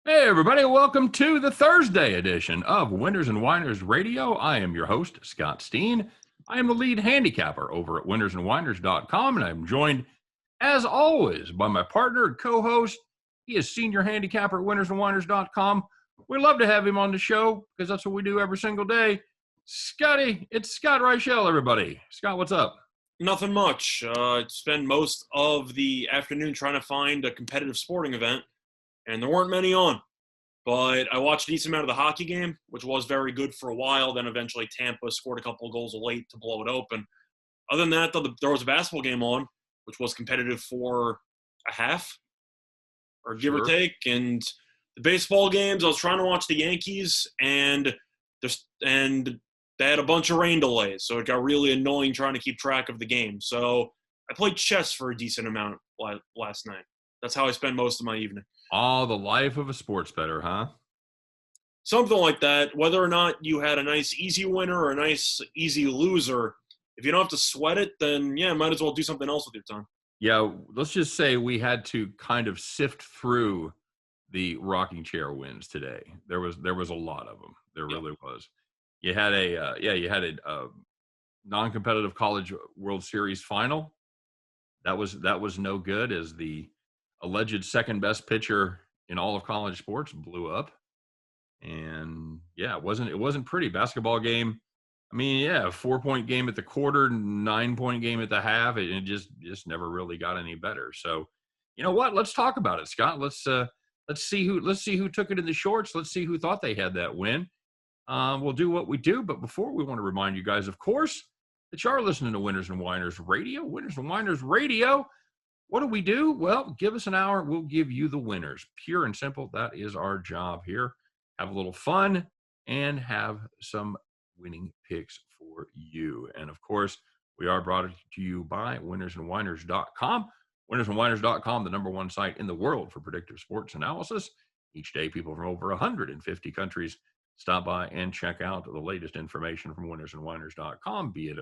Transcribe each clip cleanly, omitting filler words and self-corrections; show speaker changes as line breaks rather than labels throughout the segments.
Hey, everybody, welcome to the Thursday edition of Winners and Whiners Radio. I am your host, Scott Steen. I am the lead handicapper over at winnersandwhiners.com, and I'm joined, as always, by my partner and co-host. He is senior handicapper at winnersandwhiners.com. We love to have him on the show because that's what we do every single day. Scotty, it's Scott Reichel, everybody. Scott, what's up?
Nothing much. I spent most of the afternoon trying to find a competitive sporting event, and there weren't many on. But I watched a decent amount of the hockey game, which was very good for a while. Then eventually Tampa scored a couple of goals late to blow it open. Other than that, there was a basketball game on, which was competitive for a half, or give or take. And the baseball games, I was trying to watch the Yankees, and they had a bunch of rain delays, so it got really annoying trying to keep track of the game. So I played chess for a decent amount last night. That's how I spent most of my evening.
Oh, the life of a sports bettor, huh?
Something like that. Whether or not you had a nice easy winner or a nice easy loser, if you don't have to sweat it, then yeah, might as well do something else with your time.
Yeah, let's just say we had to kind of sift through the rocking chair wins today. There was a lot of them. There really was. You had a non-competitive college World Series final. That was no good, as the alleged second best pitcher in all of college sports blew up. And yeah, it wasn't pretty. Basketball game, I mean, yeah, 4-point game at the quarter, 9-point game at the half. It just never really got any better. So, you know what? Let's talk about it, Scott. Let's see who took it in the shorts. Let's see who thought they had that win. We'll do what we do, but before, we want to remind you guys, of course, that you are listening to Winners and Whiners Radio. Winners and Whiners Radio. What do we do? Well, give us an hour. We'll give you the winners. Pure and simple. That is our job here. Have a little fun and have some winning picks for you. And of course, we are brought to you by winnersandwhiners.com. Winnersandwhiners.com, the number one site in the world for predictive sports analysis. Each day, people from over 150 countries stop by and check out the latest information from winnersandwhiners.com, be it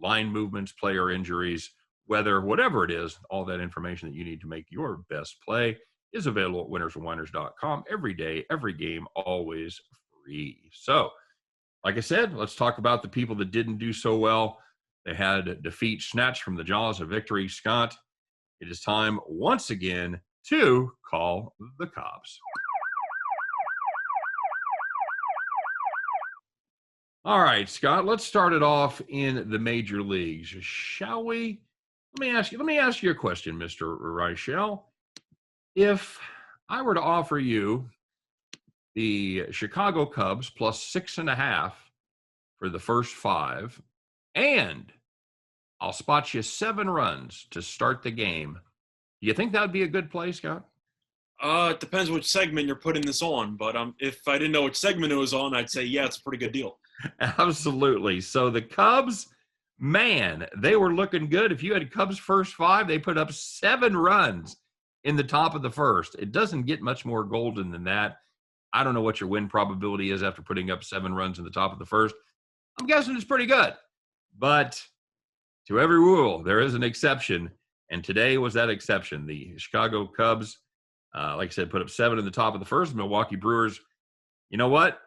line movements, player injuries, weather, whatever it is. All that information that you need to make your best play is available at winnersandwhiners.com every day, every game, always free. So, like I said, let's talk about the people that didn't do so well. They had defeat snatched from the jaws of victory. Scott, it is time once again to call the cops. All right, Scott, let's start it off in the major leagues, shall we? Let me ask you a question, Mr. Reichel. If I were to offer you the Chicago Cubs plus 6.5 for the first 5, and I'll spot you 7 runs to start the game, do you think that would be a good play, Scott?
It depends which segment you're putting this on, but if I didn't know which segment it was on, I'd say, yeah, it's a pretty good deal.
Absolutely. So the Cubs, man, they were looking good. If you had Cubs first 5, they put up 7 runs in the top of the first. It doesn't get much more golden than that. I don't know what your win probability is after putting up 7 runs in the top of the first. I'm guessing it's pretty good. But to every rule, there is an exception, and today was that exception. The Chicago Cubs, like I said, put up 7 in the top of the first. Milwaukee Brewers, you know what?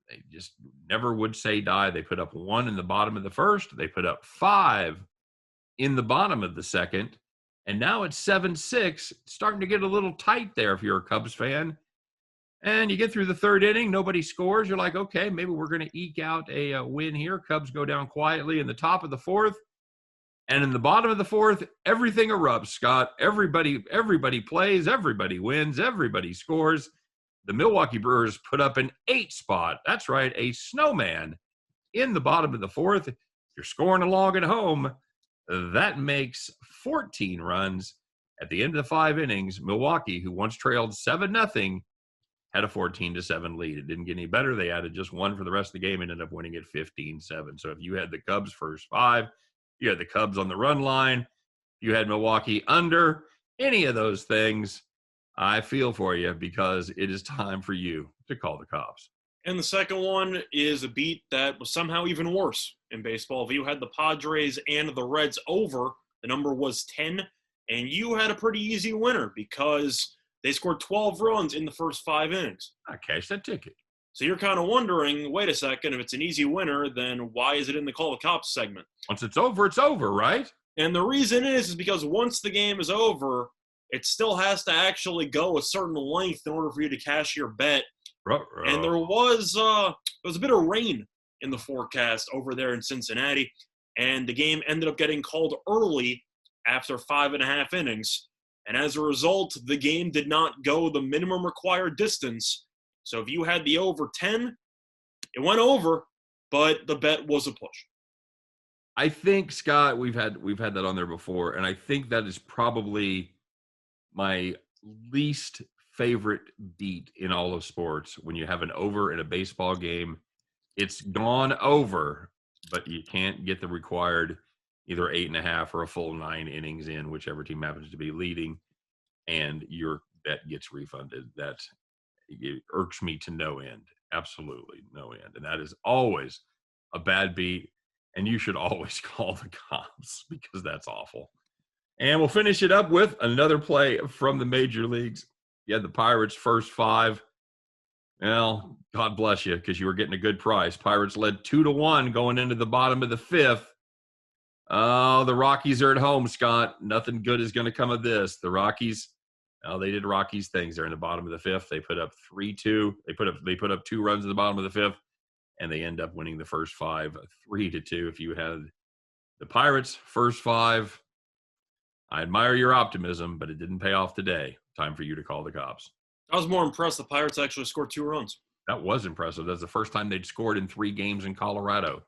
They just never would say die. They put up 1 in the bottom of the first. They put up 5 in the bottom of the second. And now it's 7-6. It's starting to get a little tight there if you're a Cubs fan. And you get through the third inning, nobody scores. You're like, okay, maybe we're going to eke out a win here. Cubs go down quietly in the top of the fourth. And in the bottom of the fourth, everything erupts, Scott. Everybody plays, everybody wins, everybody scores. The Milwaukee Brewers put up an 8 spot. That's right, a snowman in the bottom of the fourth. If you're scoring along at home, that makes 14 runs. At the end of the 5 innings, Milwaukee, who once trailed 7-0, had a 14-7 lead. It didn't get any better. They added just 1 for the rest of the game and ended up winning it 15-7. So if you had the Cubs first 5, you had the Cubs on the run line, you had Milwaukee under, any of those things, I feel for you, because it is time for you to call the cops.
And the second one is a beat that was somehow even worse in baseball. If you had the Padres and the Reds over, the number was 10, and you had a pretty easy winner because They scored 12 runs in the first 5 innings.
I cashed that ticket.
So you're kind of wondering, wait a second, if it's an easy winner, then why is it in the Call the Cops segment?
Once it's over, right?
And the reason is because once the game is over, it still has to actually go a certain length in order for you to cash your bet. And there was a bit of rain in the forecast over there in Cincinnati, and the game ended up getting called early after 5.5 innings. And as a result, the game did not go the minimum required distance. So if you had the over 10, it went over, but the bet was a push.
I think, Scott, we've had that on there before, and I think that is probably my least favorite beat in all of sports. When you have an over in a baseball game, it's gone over, but you can't get the required either 8.5 or a full 9 innings in, whichever team happens to be leading, and your bet gets refunded. It irks me to no end, absolutely no end, and that is always a bad beat. And you should always call the cops because that's awful. And we'll finish it up with another play from the major leagues. You had the Pirates' first 5. Well, God bless you, because you were getting a good price. Pirates led 2-1 going into the bottom of the 5th. Oh, the Rockies are at home, Scott. Nothing good is going to come of this. The Rockies, they did Rockies things. They're in the bottom of the 5th. They put up 3-2. They put up 2 runs in the bottom of the 5th. And they end up winning the first 5, 3-2. If you had the Pirates' first 5, I admire your optimism, but it didn't pay off today. Time for you to call the cops.
I was more impressed the Pirates actually scored 2 runs.
That was impressive. That's the first time they'd scored in 3 games in Colorado.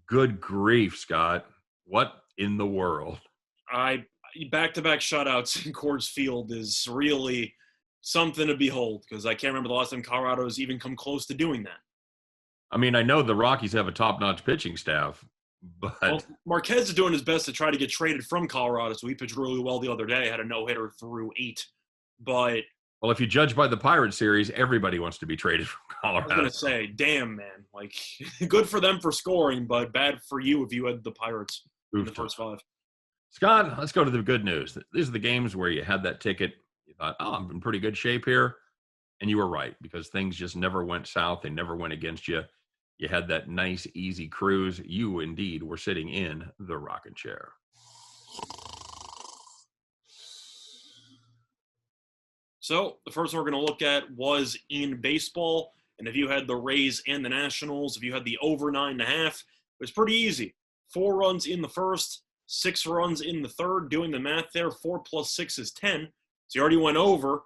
Good grief, Scott. What in the world?
Back-to-back shutouts in Coors Field is really something to behold, because I can't remember the last time Colorado's even come close to doing that.
I mean, I know the Rockies have a top-notch pitching staff, but
Marquez is doing his best to try to get traded from Colorado, so he pitched really well the other day, had a no-hitter through 8. But
if you judge by the Pirate series, everybody wants to be traded from Colorado.
I was going to say, damn, man. Like, good for them for scoring, but bad for you if you had the Pirates in the first 5.
Scott, let's go to the good news. These are the games where you had that ticket. You thought, I'm in pretty good shape here. And you were right, because things just never went south. They never went against you. You had that nice, easy cruise. You, indeed, were sitting in the rocking chair.
So the first one we're going to look at was in baseball. And if you had the Rays and the Nationals, if you had the over 9.5, it was pretty easy. 4 runs in the first, 6 runs in the third. Doing the math there, 4 plus 6 is 10. So you already went over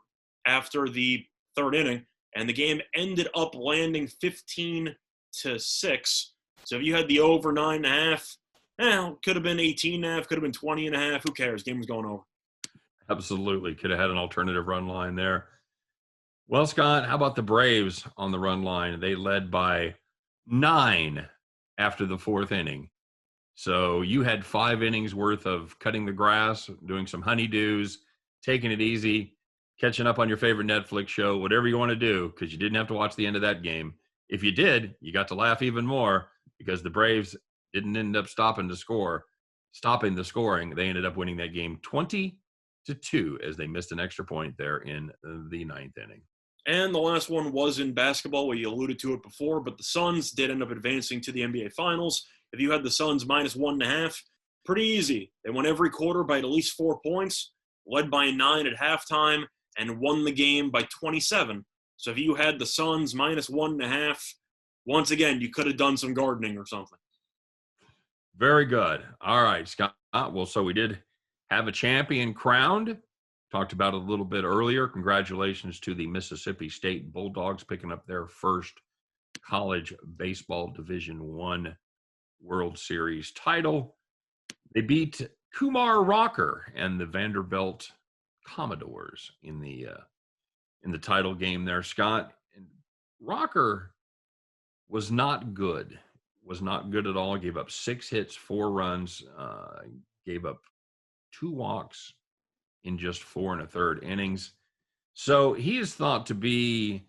after the third inning. And the game ended up landing 15-6. So if you had the over 9.5, could have been 18.5, could have been 20.5. Who cares? Game was going over.
Absolutely. Could have had an alternative run line there. Well, Scott, how about the Braves on the run line? They led by 9 after the 4th inning. So you had 5 innings worth of cutting the grass, doing some honeydews, taking it easy, catching up on your favorite Netflix show, whatever you want to do, because you didn't have to watch the end of that game. If you did, you got to laugh even more, because the Braves didn't end up stopping the scoring. They ended up winning that game 20-2 as they missed an extra point there in the 9th inning.
And the last one was in basketball, where you alluded to it before, but the Suns did end up advancing to the NBA Finals. If you had the Suns minus 1.5, pretty easy. They won every quarter by at least 4 points, led by 9 at halftime, and won the game by 27. So if you had the Suns minus 1.5, once again, you could have done some gardening or something.
Very good. All right, Scott. Well, so we did have a champion crowned. Talked about it a little bit earlier. Congratulations to the Mississippi State Bulldogs picking up their first college baseball Division I World Series title. They beat Kumar Rocker and the Vanderbilt Commodores in the title game there, Scott. And Rocker was not good. Was not good at all. Gave up 6 hits, 4 runs, gave up 2 walks in just 4 1/3 innings. So he is thought to be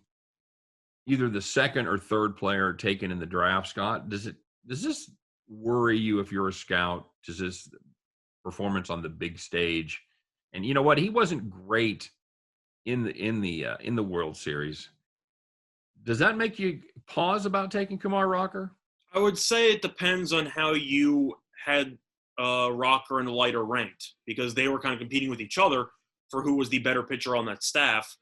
either the 2nd or 3rd player taken in the draft, Scott. Does this worry you if you're a scout? Does this performance on the big stage? And you know what? He wasn't great in the World Series. Does that make you pause about taking Kumar Rocker?
I would say it depends on how you had Rocker and Leiter ranked, because they were kind of competing with each other for who was the better pitcher on that staff.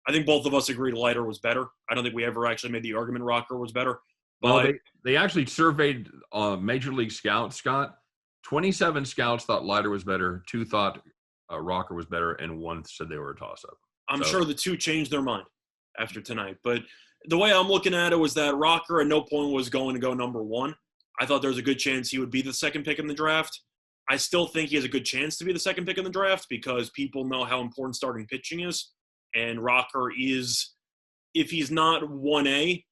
I think both of us agreed Leiter was better. I don't think we ever actually made the argument Rocker was better. But
well, they actually surveyed Major League Scouts, Scott. 27 scouts thought Leiter was better, 2 thought Rocker was better, and 1 said they were a toss-up.
I'm sure the 2 changed their mind after tonight. But the way I'm looking at it was that Rocker at no point was going to go number 1. I thought there was a good chance he would be the second pick in the draft. I still think he has a good chance to be the second pick in the draft because people know how important starting pitching is. And Rocker is, if he's not 1A,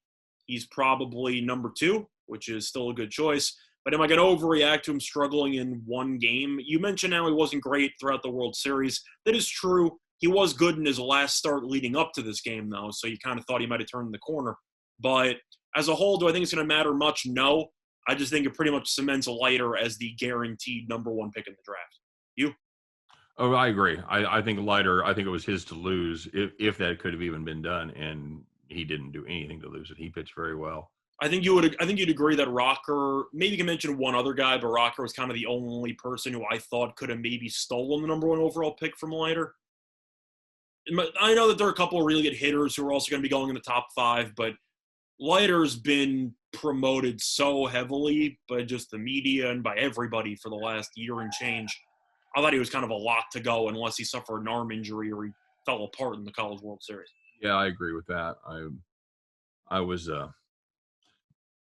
he's probably number 2, which is still a good choice. But am I going to overreact to him struggling in one game? You mentioned how he wasn't great throughout the World Series. That is true. He was good in his last start leading up to this game, though, so you kind of thought he might have turned the corner. But as a whole, do I think it's going to matter much? No. I just think it pretty much cements Leiter as the guaranteed number 1 pick in the draft. You?
Oh, I agree. I think Leiter, I think it was his to lose if that could have even been done, and he didn't do anything to lose it. He pitched very well.
I think you'd agree that Rocker, maybe you can mention one other guy, but Rocker was kind of the only person who I thought could have maybe stolen the number 1 overall pick from Leiter. I know that there are a couple of really good hitters who are also going to be going in the top 5, but Leiter's been promoted so heavily by just the media and by everybody for the last year and change. I thought he was kind of a lock to go unless he suffered an arm injury or he fell apart in the College World Series.
Yeah, I agree with that. I was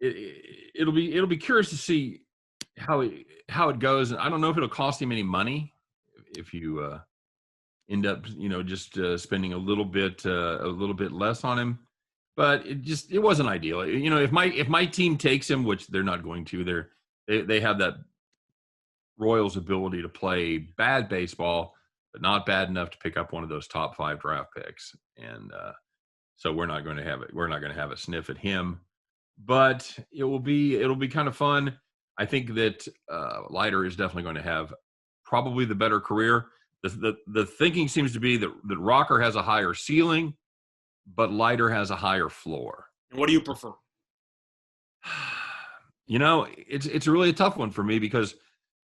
it'll be curious to see how it goes. And I don't know if it'll cost him any money if you end up just spending a little bit less on him. But it wasn't ideal. If my team takes him, which they're not going to, they have that Royals ability to play bad baseball, but not bad enough to pick up one of those top 5 draft picks. And so we're not going to have it. We're not going to have a sniff at him. But it'll be kind of fun. I think that Leiter is definitely going to have probably the better career. The thinking seems to be that Rocker has a higher ceiling, but Leiter has a higher floor.
And what do you prefer?
It's really a tough one for me because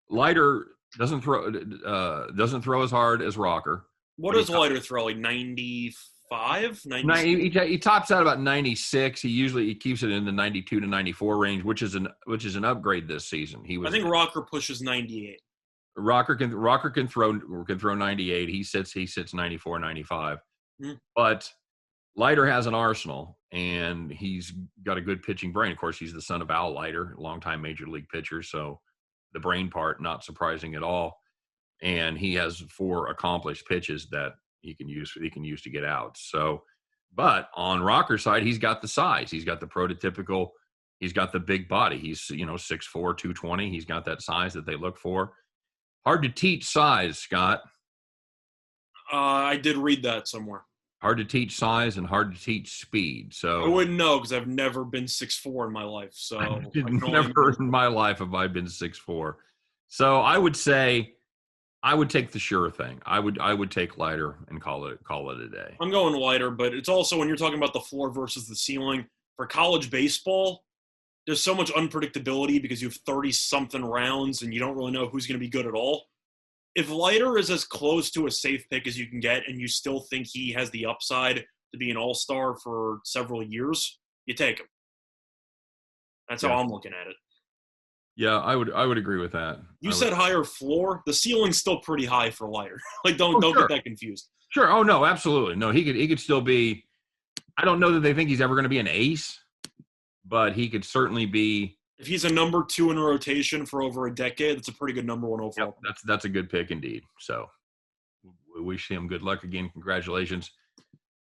Leiter doesn't throw as hard as Rocker.
What does Leiter throw? Like 95?
He tops out about 96. He keeps it in the 92 to 94 range, which is an upgrade this season. I
think Rocker pushes 98.
Rocker can throw 98. He sits 94, 95. Mm-hmm. But Leiter has an arsenal, and he's got a good pitching brain. Of course, he's the son of Al Leiter, longtime major league pitcher, so the brain part not surprising at all. And he has 4 accomplished pitches that he can use to get out. So, but on Rocker's side, he's got the size. He's got the prototypical. He's got the big body. He's 6'4", 220. He's got that size that they look for. Hard to teach size, Scott.
I did read that somewhere.
Hard to teach size and hard to teach speed. So
I wouldn't know because I've never been 6'4" in my life. So
never in my life have I been 6'4". So I would say I would take the sure thing. I would take Leiter and call it a day.
I'm going Leiter, but it's also when you're talking about the floor versus the ceiling for college baseball, there's so much unpredictability because you have 30-something rounds and you don't really know who's going to be good at all. If Leiter is as close to a safe pick as you can get and you still think he has the upside to be an all-star for several years, you take him. That's how I'm looking at it.
Yeah, I would agree with that.
You said higher floor. The ceiling's still pretty high for Leiter. Don't get that confused.
Sure. Oh, no, absolutely. No, he could still be – I don't know that they think he's ever going to be an ace, but he could certainly be –
if he's a number 2 in a rotation for over a decade, that's a pretty good number 1 overall.
Yep, that's a good pick indeed. So we wish him good luck again. Congratulations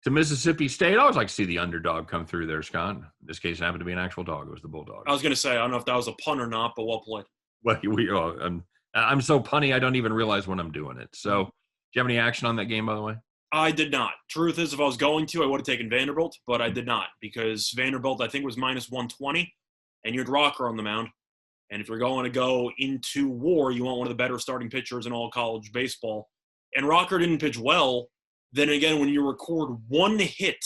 to Mississippi State. I always like to see the underdog come through there, Scott. In this case, it happened to be an actual dog. It was the Bulldog.
I was going to say, I don't know if that was a pun or not, but well played.
Well, I'm so punny, I don't even realize when I'm doing it. So do you have any action on that game, by the way?
I did not. Truth is, if I was going to, I would have taken Vanderbilt, but I did not because Vanderbilt, I think, was minus 120. And you had Rocker on the mound. And if you're going to go into war, you want one of the better starting pitchers in all college baseball. And Rocker didn't pitch well, then again, when you record one hit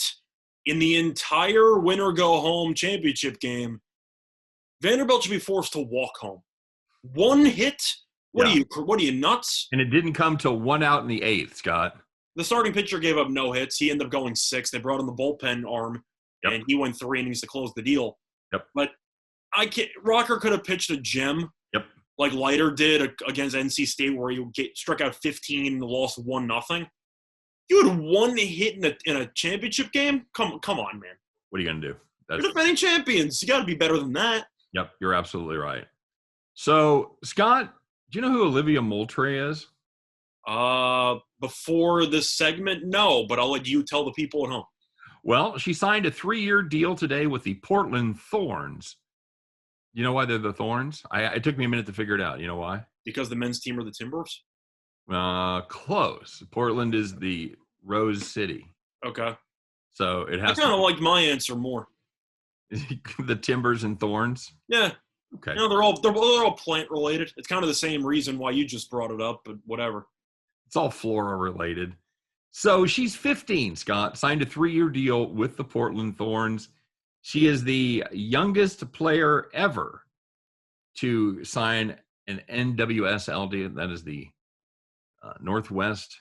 in the entire winner-go-home championship game, Vanderbilt should be forced to walk home. One hit? What are you, nuts?
And it didn't come till 1 out in the 8th, Scott.
The starting pitcher gave up no hits. He ended up going 6. They brought in the bullpen arm, and he went 3 innings to close the deal.
Yep.
But Rocker could have pitched a gem.
Yep.
Like Leiter did against NC State, where he struck out 15 and lost 1-0. You had one hit in a championship game? Come on, man.
What are you going to do?
You're defending champions. You got to be better than that.
Yep, you're absolutely right. So, Scott, do you know who Olivia Moultrie is?
Before this segment, no, but I'll let you tell the people at home.
Well, she signed a 3-year deal today with the Portland Thorns. You know why they're the Thorns? It took me a minute to figure it out. You know why?
Because the men's team are the Timbers?
Close. Portland is the Rose City.
Okay.
So it has.
I kind of like my answer more.
The Timbers and Thorns.
Yeah.
Okay.
No, they're all plant related. It's kind of the same reason why you just brought it up, but whatever.
It's all flora related. So she's 15, Scott, signed a 3-year deal with the Portland Thorns. She is the youngest player ever to sign an NWSL deal. That is the Northwest.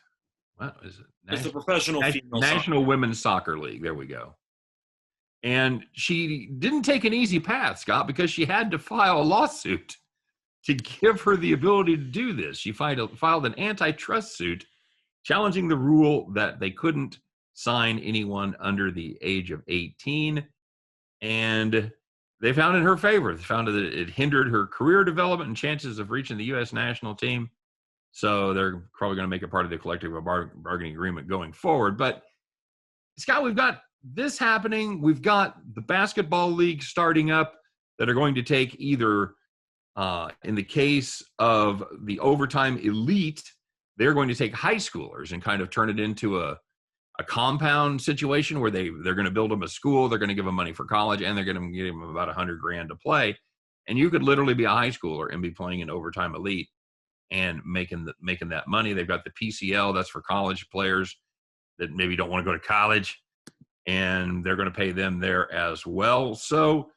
What is it?
It's the professional female
National Women's Soccer League. There we go. And she didn't take an easy path, Scott, because she had to file a lawsuit to give her the ability to do this. She filed an antitrust suit challenging the rule that they couldn't sign anyone under the age of 18. And they found in her favor. They found that it hindered her career development and chances of reaching the U.S. national team. So they're probably going to make it part of the collective bargaining agreement going forward. But, Scott, we've got this happening. We've got the basketball league starting up that are going to take either, in the case of the overtime elite, they're going to take high schoolers and kind of turn it into a compound situation where they're going to build them a school, they're going to give them money for college, and they're going to give them about $100,000 to play. And you could literally be a high schooler and be playing in overtime elite and making that money. They've got the PCL, that's for college players that maybe don't want to go to college, and they're going to pay them there as well. So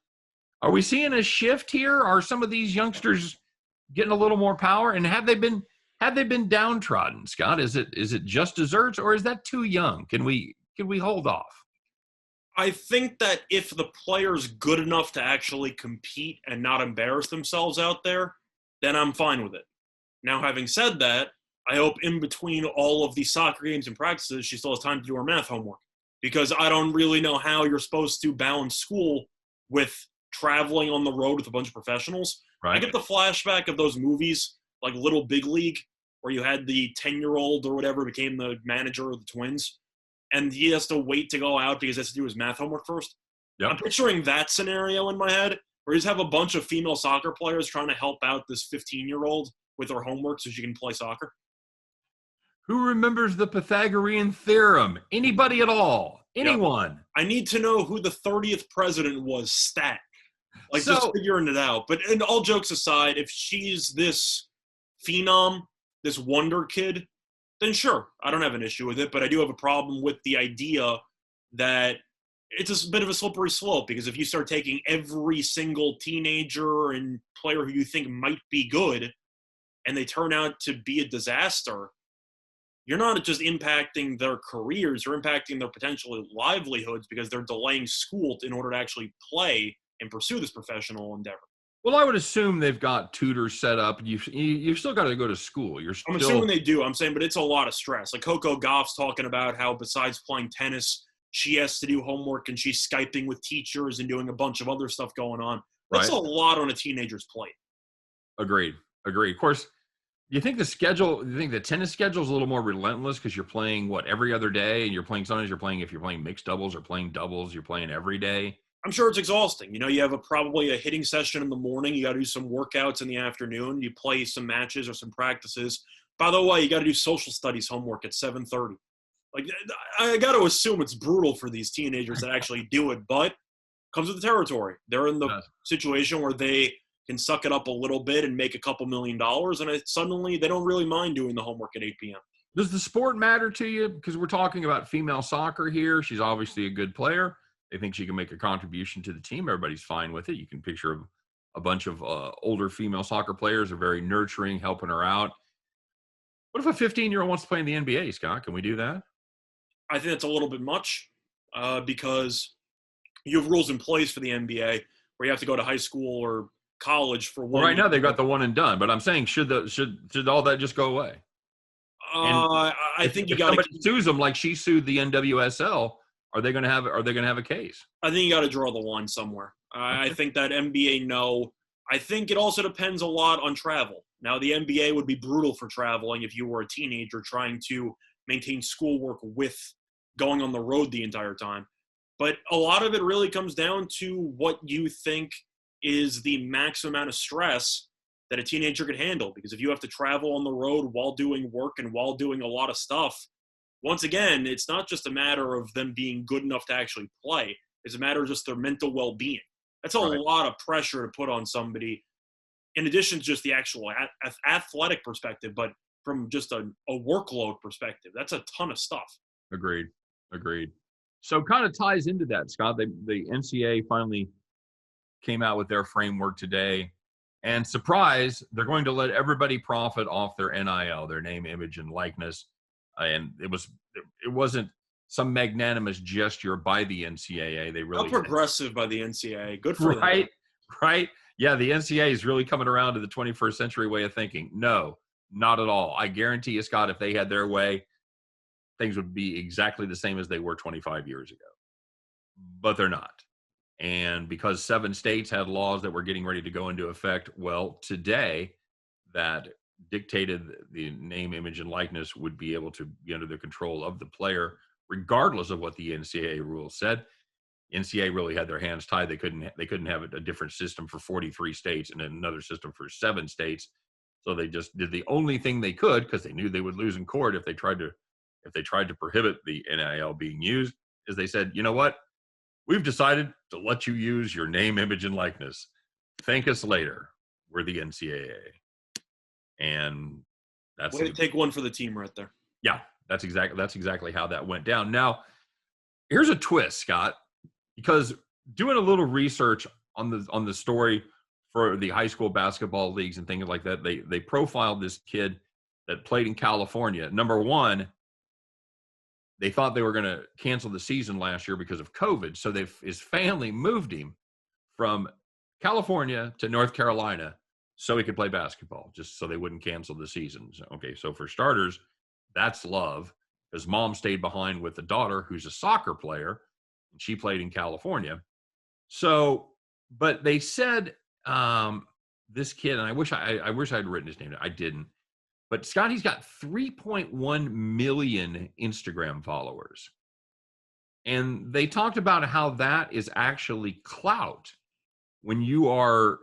are we seeing a shift here? Are some of these youngsters getting a little more power? And have they been downtrodden, Scott? Is it just desserts, or is that too young? Can we hold off?
I think that if the player's good enough to actually compete and not embarrass themselves out there, then I'm fine with it. Now, having said that, I hope in between all of these soccer games and practices, she still has time to do her math homework, because I don't really know how you're supposed to balance school with traveling on the road with a bunch of professionals.
Right.
I get the flashback of those movies like Little Big League, where you had the 10-year-old or whatever became the manager of the Twins, and he has to wait to go out because he has to do his math homework first. Yep. I'm picturing that scenario in my head, where you just have a bunch of female soccer players trying to help out this 15-year-old with her homework so she can play soccer.
Who remembers the Pythagorean theorem? Anybody at all? Anyone?
Yep. I need to know who the 30th president was stat. Just figuring it out. But and all jokes aside, if she's this phenom, this wonder kid, then sure, I don't have an issue with it. But I do have a problem with the idea that it's a bit of a slippery slope, because if you start taking every single teenager and player who you think might be good and they turn out to be a disaster, you're not just impacting their careers, you're impacting their potential livelihoods, because they're delaying school in order to actually play and pursue this professional endeavor.
Well, I would assume they've got tutors set up. You've still got to go to school. I'm
assuming they do. I'm saying, but it's a lot of stress. Like Coco Gauff's talking about how besides playing tennis, she has to do homework and she's Skyping with teachers and doing a bunch of other stuff going on. That's a lot on a teenager's plate.
Agreed. Of course, you think the tennis schedule is a little more relentless because you're playing every other day, and sometimes if you're playing mixed doubles or playing doubles, you're playing every day.
I'm sure it's exhausting. You have probably a hitting session in the morning. You got to do some workouts in the afternoon. You play some matches or some practices. By the way, you got to do social studies homework at 7:30. I got to assume it's brutal for these teenagers that actually do it, but it comes with the territory. They're in the situation where they can suck it up a little bit and make a couple $1 million, and suddenly they don't really mind doing the homework at 8 p.m.
Does the sport matter to you? Because we're talking about female soccer here. She's obviously a good player. They think she can make a contribution to the team. Everybody's fine with it. You can picture a bunch of older female soccer players are very nurturing, helping her out. What if a 15-year-old wants to play in the NBA, Scott? Can we do that?
I think that's a little bit much because you have rules in place for the NBA where you have to go to high school or college for one.
Well, right now they've got the one and done, but I'm saying should all that just go away?
I think you got to.
If somebody sues them like she sued the NWSL, are they going to have a case?
I think you got to draw the line somewhere. I think that NBA no. I think it also depends a lot on travel. Now, the NBA would be brutal for traveling if you were a teenager trying to maintain schoolwork with going on the road the entire time. But a lot of it really comes down to what you think is the max amount of stress that a teenager could handle. Because if you have to travel on the road while doing work and while doing a lot of stuff, once again, it's not just a matter of them being good enough to actually play. It's a matter of just their mental well-being. That's a lot of pressure to put on somebody, in addition to just the actual athletic perspective, but from just a workload perspective. That's a ton of stuff.
Agreed. So kind of ties into that, Scott. The NCAA finally came out with their framework today. And surprise, they're going to let everybody profit off their NIL, their name, image, and likeness. And it wasn't some magnanimous gesture by the NCAA. They really
How progressive by the NCAA. Good for them.
Right. Yeah, the NCAA is really coming around to the 21st century way of thinking. No, not at all. I guarantee you, Scott, if they had their way, things would be exactly the same as they were 25 years ago. But they're not. And because 7 states had laws that were getting ready to go into effect, well, today that dictated the name, image, and likeness would be able to be under the control of the player, regardless of what the NCAA rules said. NCAA really had their hands tied. They couldn't have a different system for 43 states and another system for 7 states. So they just did the only thing they could, because they knew they would lose in court if they tried to prohibit the NIL being used, is they said, you know what? We've decided to let you use your name, image, and likeness. Thank us later. We're the NCAA. And that's
way to take one for the team right there.
Yeah, that's exactly how that went down. Now, here's a twist, Scott, because doing a little research on the story for the high school basketball leagues and things like that, they profiled this kid that played in California. Number one, they thought they were going to cancel the season last year because of COVID. So his family moved him from California to North Carolina so he could play basketball, just so they wouldn't cancel the season. Okay, so for starters, that's love. His mom stayed behind with the daughter, who's a soccer player, and she played in California. So, but they said this kid, and I wish I'd written his name. I didn't. But Scott, he's got 3.1 million Instagram followers. And they talked about how that is actually clout. When you are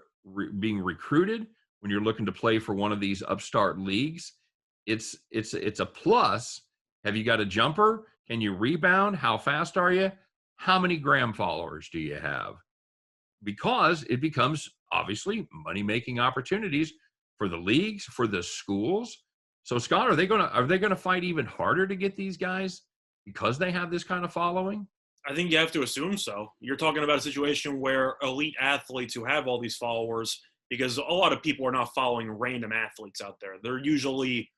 being recruited, when you're looking to play for one of these upstart leagues, it's a plus. Have you got a jumper? Can you rebound? How fast are you? How many gram followers do you have? Because it becomes, obviously, money-making opportunities for the leagues, for the schools. So, Scott, are they gonna fight even harder to get these guys because they have this kind of following?
I think you have to assume so. You're talking about a situation where elite athletes who have all these followers, because a lot of people are not following random athletes out there. They're usually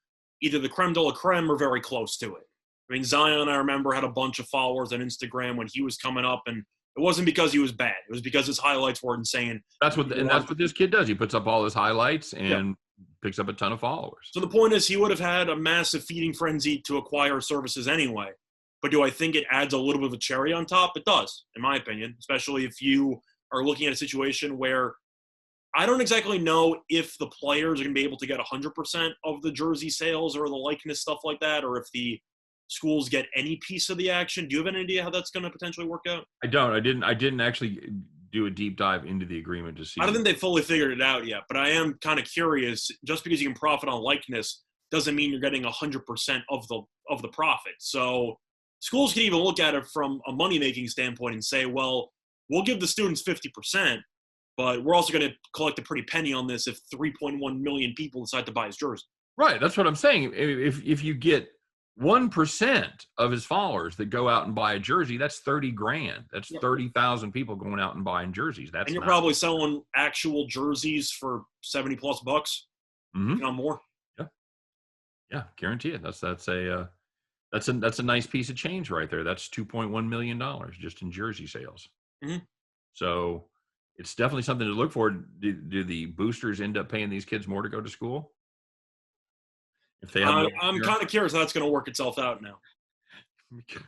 either the creme de la creme or very close to it. I mean, Zion, I remember, had a bunch of followers on Instagram when he was coming up, and it wasn't because he was bad. It was because his highlights were insane.
That's what this kid does. He puts up all his highlights and picks up a ton of followers.
So the point is, he would have had a massive feeding frenzy to acquire services anyway. But do I think it adds a little bit of a cherry on top? It does, in my opinion, especially if you are looking at a situation where I don't exactly know if the players are going to be able to get 100% of the jersey sales or the likeness, stuff like that, or if the schools get any piece of the action. Do you have an idea how that's going to potentially work out?
I don't. I didn't actually do a deep dive into the agreement to see.
I don't think they fully figured it out yet, but I am kind of curious. Just because you can profit on likeness doesn't mean you're getting 100% of the profit. So schools can even look at it from a money-making standpoint and say, well, we'll give the students 50%, but we're also going to collect a pretty penny on this if 3.1 million people decide to buy his jersey.
Right. That's what I'm saying. If you get 1% of his followers that go out and buy a jersey, that's 30 grand. That's 30,000 people going out and buying jerseys. That's
and you're
not
probably selling actual jerseys for $70+ bucks, more.
Yeah, guarantee it. That's a nice piece of change right there. That's $2.1 million just in jersey sales.
Mm-hmm.
So it's definitely something to look for. Do the boosters end up paying these kids more to go to school? If they have,
I'm kind of curious how that's going to work itself out now.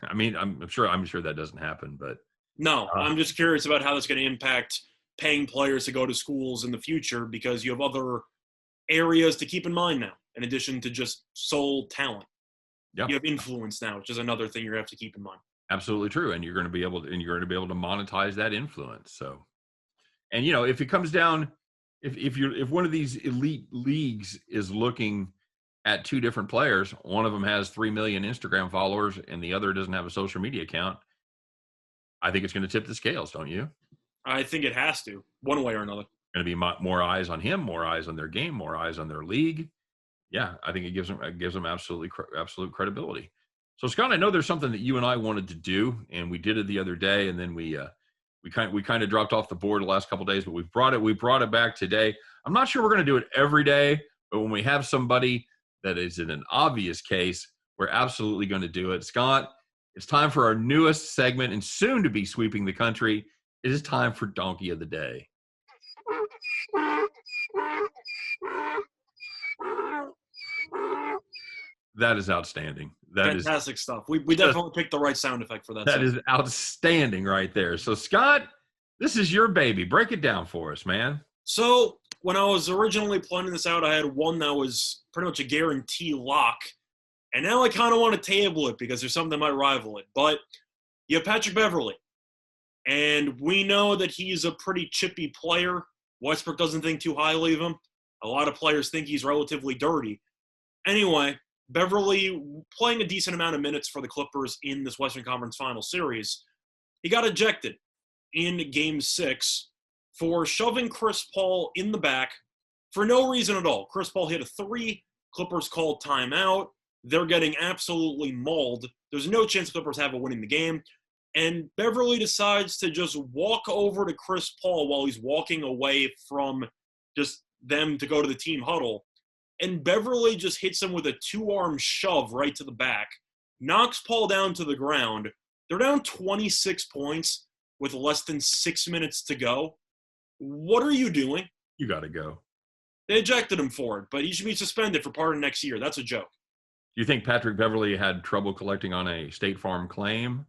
I mean, I'm sure that doesn't happen, but
no, I'm just curious about how that's going to impact paying players to go to schools in the future, because you have other areas to keep in mind now, in addition to just sole talent.
Yeah.
You have influence now, which is another thing you have to keep in mind.
Absolutely true, and you're going to be able to monetize that influence. So, and if it comes down, if one of these elite leagues is looking at two different players, one of them has 3 million Instagram followers and the other doesn't have a social media account, I think it's going to tip the scales, don't you?
I think it has to, one way or another.
Going to be more eyes on him, more eyes on their game, more eyes on their league. Yeah, I think it gives them absolute credibility. So, Scott, I know there's something that you and I wanted to do, and we did it the other day, and then we kind of dropped off the board the last couple of days, but we brought it back today. I'm not sure we're going to do it every day, but when we have somebody that is in an obvious case, we're absolutely going to do it. Scott, it's time for our newest segment and soon to be sweeping the country. It is time for Donkey of the Day. That is outstanding.
Fantastic stuff. We definitely picked the right sound effect for that.
That is outstanding right there. So, Scott, this is your baby. Break it down for us, man.
So, when I was originally planning this out, I had one that was pretty much a guarantee lock. And now I kind of want to table it because there's something that might rival it. But you have Patrick Beverly. And we know that he's a pretty chippy player. Westbrook doesn't think too highly of him. A lot of players think he's relatively dirty. Anyway, Beverly playing a decent amount of minutes for the Clippers in this Western Conference Final Series. He got ejected in Game 6 for shoving Chris Paul in the back for no reason at all. Chris Paul hit a 3. Clippers called timeout. They're getting absolutely mauled. There's no chance the Clippers have a winning the game. And Beverly decides to just walk over to Chris Paul while he's walking away from just them to go to the team huddle. And Beverly just hits him with a 2-arm shove right to the back, knocks Paul down to the ground. They're down 26 points with less than 6 minutes to go. What are you doing?
You got to go.
They ejected him for it, but he should be suspended for part of next year. That's a joke.
Do you think Patrick Beverly had trouble collecting on a State Farm claim?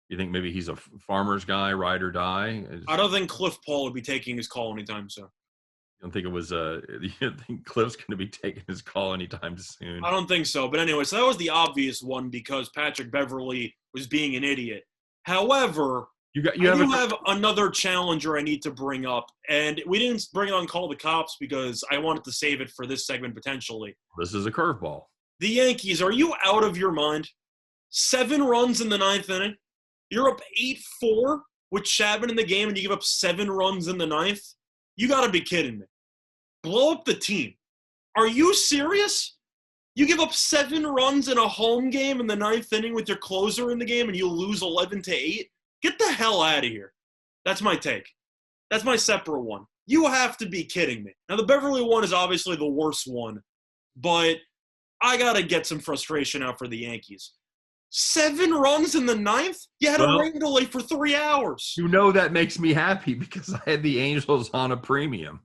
You think maybe he's a farmer's guy, ride or die?
I don't think Cliff Paul would be taking his call anytime soon.
You don't think it was you don't think Cliff's going to be taking his call anytime soon?
I don't think so. But anyway, so that was the obvious one because Patrick Beverly was being an idiot. However, you have another challenger I need to bring up. And we didn't bring it on Call the Cops because I wanted to save it for this segment potentially.
This is a curveball.
The Yankees, are you out of your mind? 7 runs in the 9th inning. You're up 8-4 with Chapman in the game and you give up 7 runs in the 9th? You got to be kidding me. Blow up the team. Are you serious? You give up 7 runs in a home game in the 9th inning with your closer in the game and you lose 11-8? Get the hell out of here. That's my take. That's my separate one. You have to be kidding me. Now, the Beverly one is obviously the worst one, but I got to get some frustration out for the Yankees. 7 runs in the 9th? You had a rain delay for 3 hours.
You know that makes me happy because I had the Angels on a premium.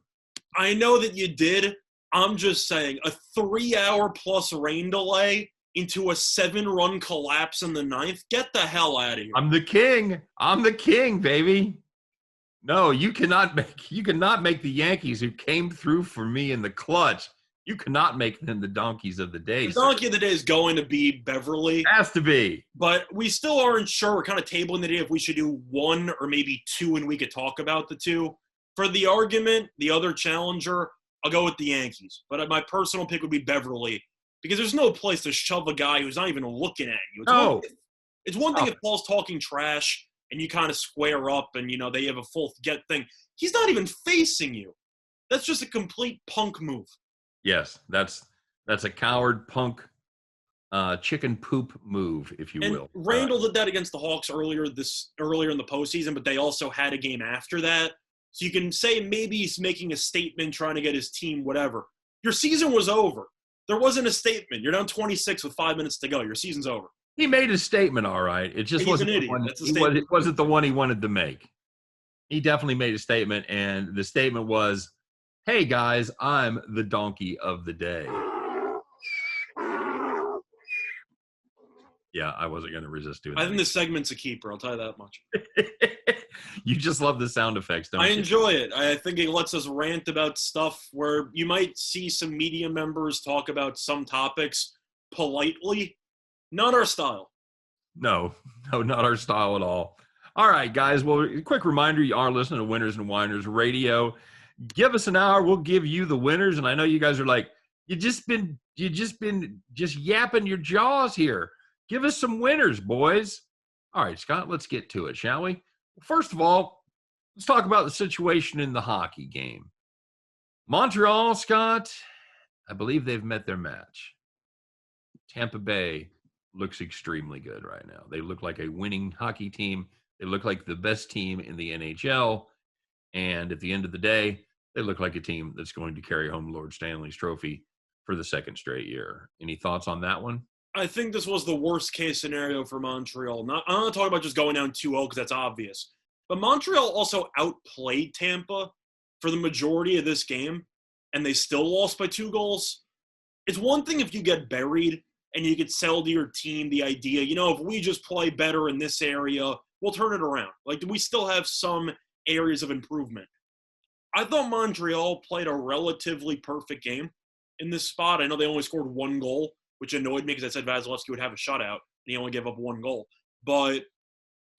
I know that you did. I'm just saying, a 3-hour-plus rain delay into a 7-run collapse in the 9th? Get the hell out of here.
I'm the king, baby. No, you cannot make the Yankees who came through for me in the clutch. You cannot make them the donkeys of the day.
The donkey of the day is going to be Beverly.
It has to be.
But we still aren't sure. We're kind of tabling the day if we should do 1 or maybe 2 and we could talk about the 2. For the argument, the other challenger, I'll go with the Yankees. But my personal pick would be Beverly because there's no place to shove a guy who's not even looking at you. It's one thing if Paul's talking trash and you kind of square up and, they have a full get thing. He's not even facing you. That's just a complete punk move.
Yes, that's a coward punk chicken poop move, if you
And
will.
Randall did that against the Hawks earlier in the postseason, but they also had a game after that. So you can say maybe he's making a statement, trying to get his team, whatever. Your season was over. There wasn't a statement. You're down 26 with 5 minutes to go. Your season's over.
He made a statement, all right. It just wasn't the one. It wasn't the one he wanted to make. He definitely made a statement, and the statement was, "Hey guys, I'm the donkey of the day." Yeah, I wasn't going to resist doing that.
I think this segment's a keeper. I'll tell you that much.
You just love the sound effects, don't you?
I enjoy it. I think it lets us rant about stuff where you might see some media members talk about some topics politely. Not our style.
No, not our style at all. All right, guys. Well, quick reminder, you are listening to Winners and Whiners Radio. Give us an hour. We'll give you the winners. And I know you guys are like, you just been yapping your jaws here. Give us some winners, boys. All right, Scott, let's get to it, shall we? First of all, let's talk about the situation in the hockey game. Montreal, Scott, I believe they've met their match. Tampa Bay looks extremely good right now. They look like a winning hockey team. They look like the best team in the NHL. And at the end of the day, they look like a team that's going to carry home Lord Stanley's trophy for the second straight year. Any thoughts on that one?
I think this was the worst case scenario for Montreal. I'm not talking about just going down 2-0 because that's obvious. But Montreal also outplayed Tampa for the majority of this game, and they still lost by 2 goals. It's one thing if you get buried and you could sell to your team the idea, if we just play better in this area, we'll turn it around. Like, we still have some areas of improvement. I thought Montreal played a relatively perfect game in this spot. I know they only scored 1 goal, which annoyed me because I said Vasilevsky would have a shutout, and he only gave up 1 goal. But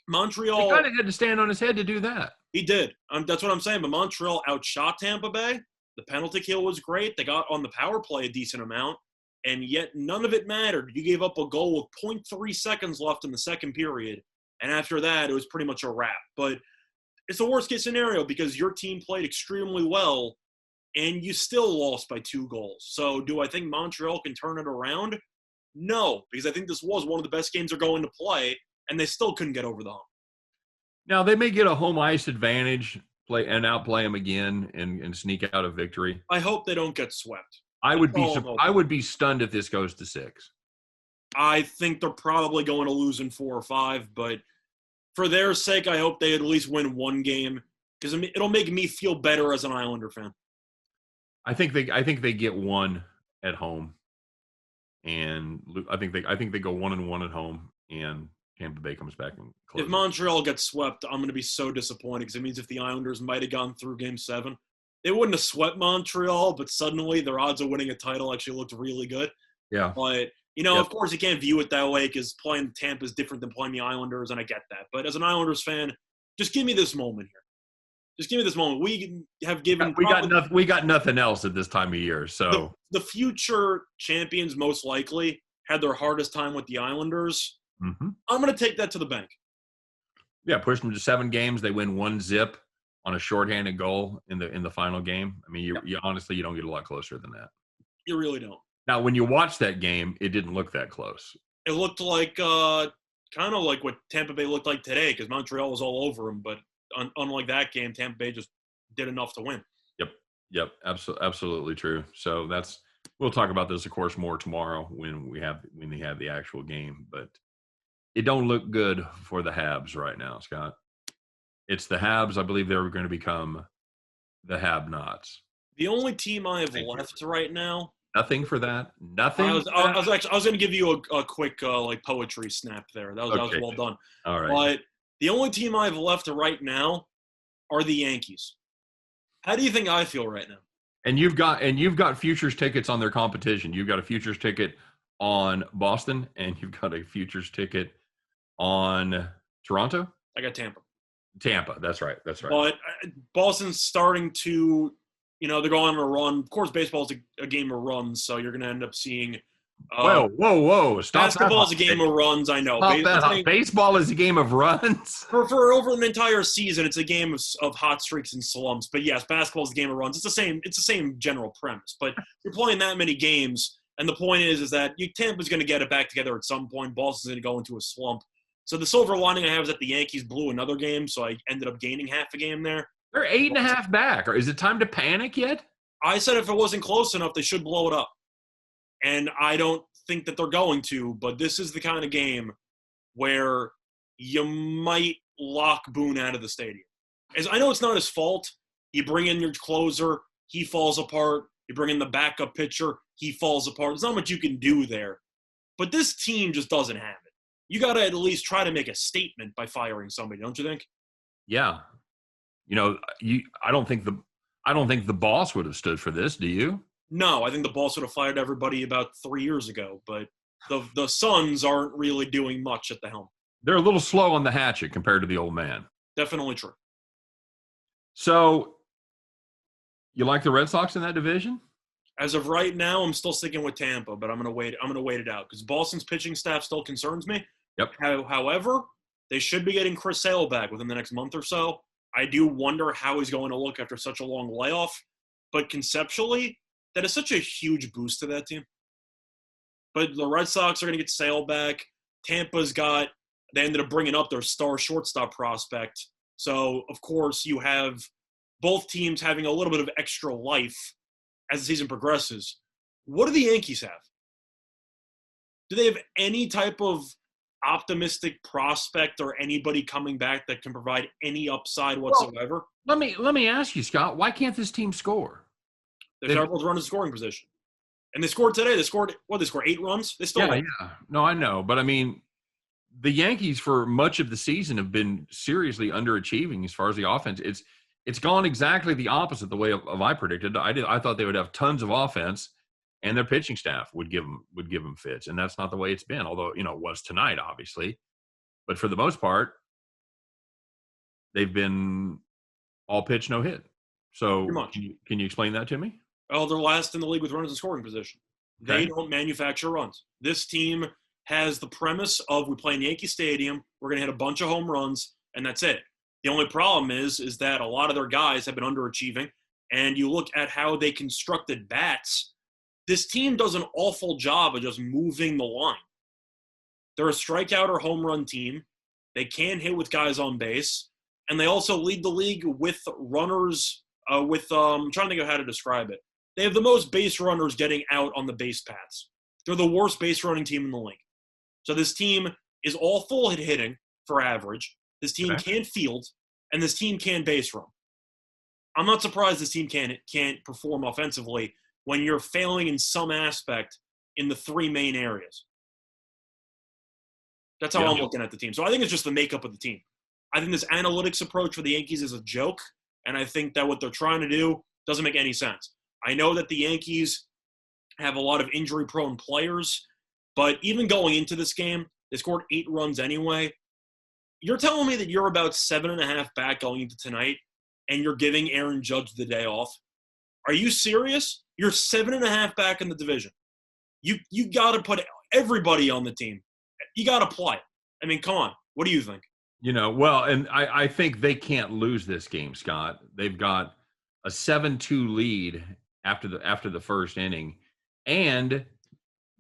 Montreal...
He kind of had to stand on his head to do that.
He did. That's what I'm saying. But Montreal outshot Tampa Bay. The penalty kill was great. They got on the power play a decent amount, and yet none of it mattered. You gave up a goal with 0.3 seconds left in the second period, and after that, it was pretty much a wrap. But it's the worst-case scenario because your team played extremely well, and you still lost by 2 goals. So do I think Montreal can turn it around? No, because I think this was one of the best games they're going to play, and they still couldn't get over the hump.
Now, they may get a home ice advantage and outplay them again and sneak out a victory.
I hope they don't get swept.
I would be stunned if this goes to 6.
I think they're probably going to lose in 4 or 5, but for their sake, I hope they at least win 1 game because it'll make me feel better as an Islander fan.
I think they get 1 at home, and I think they go 1-1 at home, and Tampa Bay comes back and closes.
If Montreal gets swept, I'm going to be so disappointed because it means if the Islanders might have gone through Game 7, they wouldn't have swept Montreal, but suddenly their odds of winning a title actually looked really good.
Yeah.
But, of course, you can't view it that way because playing Tampa is different than playing the Islanders, and I get that. But as an Islanders fan, just give me this moment here. Just give me this moment. We have given.
We got nothing else at this time of year. So
the future champions most likely had their hardest time with the Islanders.
Mm-hmm.
I'm going to take that to the bank.
Yeah, push them to 7 games. They win 1-0 on a shorthanded goal in the final game. I mean, you honestly, you don't get a lot closer than that.
You really don't.
Now, when you watch that game, it didn't look that close.
It looked like kind of like what Tampa Bay looked like today because Montreal was all over them. But unlike that game, Tampa Bay just did enough to win.
Yep, absolutely true. So we'll talk about this, of course, more tomorrow when they have the actual game. But it don't look good for the Habs right now, Scott. It's the Habs. I believe they're going to become the Have-Nots.
The only team I have left right now.
Nothing for that. Nothing.
I was going to give you a quick poetry snap there. That was well done.
All right.
But the only team I have left right now are the Yankees. How do you think I feel right now?
And you've got futures tickets on their competition. You've got a futures ticket on Boston, and you've got a futures ticket on Toronto.
I got Tampa.
That's right.
But Boston's starting to, they're going on a run. Of course, baseball is a game of runs, so you're going to end up seeing.
Whoa! Stop.
Basketball is a game of runs. I know.
Baseball is a game of runs.
For over an entire season, it's a game of hot streaks and slumps. But yes, basketball is a game of runs. It's the same general premise. But you're playing that many games, And the point is that Tampa's going to get it back together at some point. Boston's going to go into a slump. So the silver lining I have is that the Yankees blew another game, so I ended up gaining half a game there.
They're 8.5 back. Is it time to panic yet?
I said if it wasn't close enough, they should blow it up. And I don't think that they're going to, but this is the kind of game where you might lock Boone out of the stadium. As I know it's not his fault. You bring in your closer, he falls apart. You bring in the backup pitcher, he falls apart. There's not much you can do there. But this team just doesn't have it. You got to at least try to make a statement by firing somebody, don't you think?
Yeah. I don't think the boss would have stood for this, do you?
No, I think the boss would have fired everybody about 3 years ago, but the Suns aren't really doing much at the helm.
They're a little slow on the hatchet compared to the old man.
Definitely true.
So, you like the Red Sox in that division?
As of right now, I'm still sticking with Tampa, but I'm gonna wait it out because Boston's pitching staff still concerns me.
Yep.
However, they should be getting Chris Sale back within the next month or so. I do wonder how he's going to look after such a long layoff, but conceptually, that is such a huge boost to that team. But the Red Sox are going to get Sale back. They ended up bringing up their star shortstop prospect. So, of course, you have both teams having a little bit of extra life as the season progresses. What do the Yankees have? Do they have any type of optimistic prospect or anybody coming back that can provide any upside whatsoever?
Well, let me ask you, Scott, why can't this team score?
They're terrible to run in scoring position. And they scored today. They scored 8 runs? They still
Yeah. No, I know. But, I mean, the Yankees for much of the season have been seriously underachieving as far as the offense. It's gone exactly the opposite the way of I predicted. I thought they would have tons of offense, and their pitching staff would give them fits, and that's not the way it's been. Although it was tonight, obviously, but for the most part, they've been all pitch no hit. So can you explain that to me?
Well, they're last in the league with runners in scoring position. They don't manufacture runs. This team has the premise of we play in Yankee Stadium, we're going to hit a bunch of home runs, and that's it. The only problem is that a lot of their guys have been underachieving, and you look at how they constructed bats, this team does an awful job of just moving the line. They're a strikeout or home run team. They can hit with guys on base, and they also lead the league with runners I'm trying to think of how to describe it. They have the most base runners getting out on the base paths. They're the worst base running team in the league. So this team is awful at hitting for average. This team can't field, and this team can base run. I'm not surprised this team can't perform offensively when you're failing in some aspect in the 3 main areas. That's how I'm looking at the team. So I think it's just the makeup of the team. I think this analytics approach for the Yankees is a joke, and I think that what they're trying to do doesn't make any sense. I know that the Yankees have a lot of injury-prone players, but even going into this game, they scored 8 runs anyway. You're telling me that you're about 7.5 back going into tonight, and you're giving Aaron Judge the day off? Are you serious? You're 7.5 back in the division. You got to put everybody on the team. You got to play. I mean, come on. What do you think?
Well, and I think they can't lose this game, Scott. They've got a 7-2 lead after the first inning, and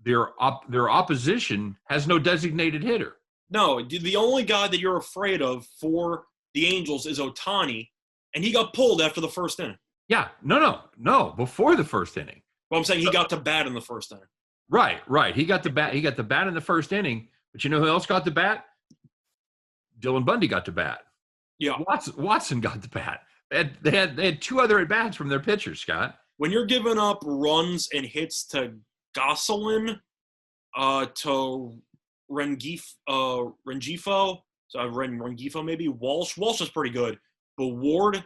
their opposition has no designated hitter.
No, the only guy that you're afraid of for the Angels is Ohtani, and he got pulled after the first inning.
Yeah, no, before the first inning.
Well, I'm saying he got to bat in the first inning.
Right. He got the bat in the first inning, but you know who else got the bat? Dylan Bundy got to bat.
Yeah.
Watson got the bat. They had 2 other at-bats from their pitchers, Scott.
When you're giving up runs and hits to Gosselin, to Rengifo, so I've read Rengifo maybe, Walsh is pretty good, but Ward,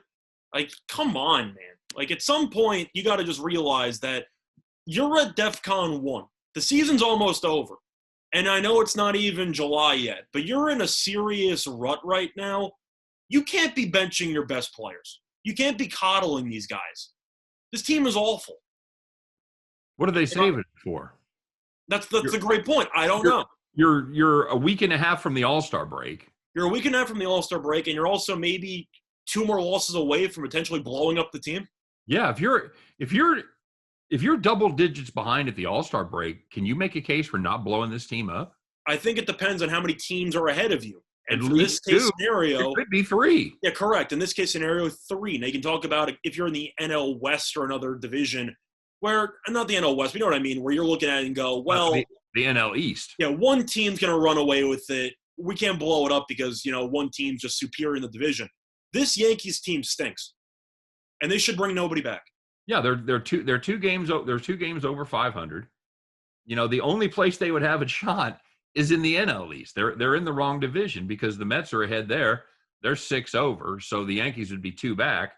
come on, man. At some point, you got to just realize that you're at DEFCON 1. The season's almost over. And I know it's not even July yet, but you're in a serious rut right now. You can't be benching your best players. You can't be coddling these guys. This team is awful.
What are they saving it for?
That's a great point. I don't know.
You're a week and a half from the All-Star break.
You're a week and a half from the All-Star break, and you're also maybe 2 more losses away from potentially blowing up the team.
Yeah, if if you're double digits behind at the All-Star break, can you make a case for not blowing this team up?
I think it depends on how many teams are ahead of you. And
At
for this
least
case
two.
scenario,
It could be 3.
yeah, correct. In this case scenario, 3. Now you can talk about if you're in the NL West or another division where, not the NL West, but you know what I mean, where you're looking at it and go, well,
the NL East.
Yeah, one team's going to run away with it. We can't blow it up because, one team's just superior in the division. This Yankees team stinks, and they should bring nobody back.
Yeah, they're two games over 500. The only place they would have a shot is in the NL East. They're in the wrong division because the Mets are ahead there. They're 6 over, so the Yankees would be 2 back.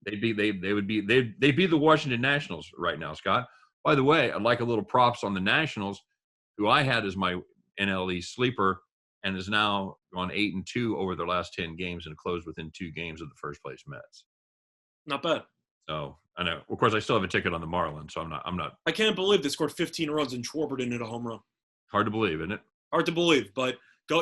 They'd be the Washington Nationals right now, Scott. By the way, I'd like a little props on the Nationals, who I had as my NL East sleeper and has now gone 8-2 over their last 10 games and closed within 2 games of the first place Mets.
Not bad.
So I know. Of course, I still have a ticket on the Marlins, so I'm not.
I can't believe they scored 15 runs and Schwarber didn't hit a home run.
Hard to believe, isn't it?
Hard to believe, but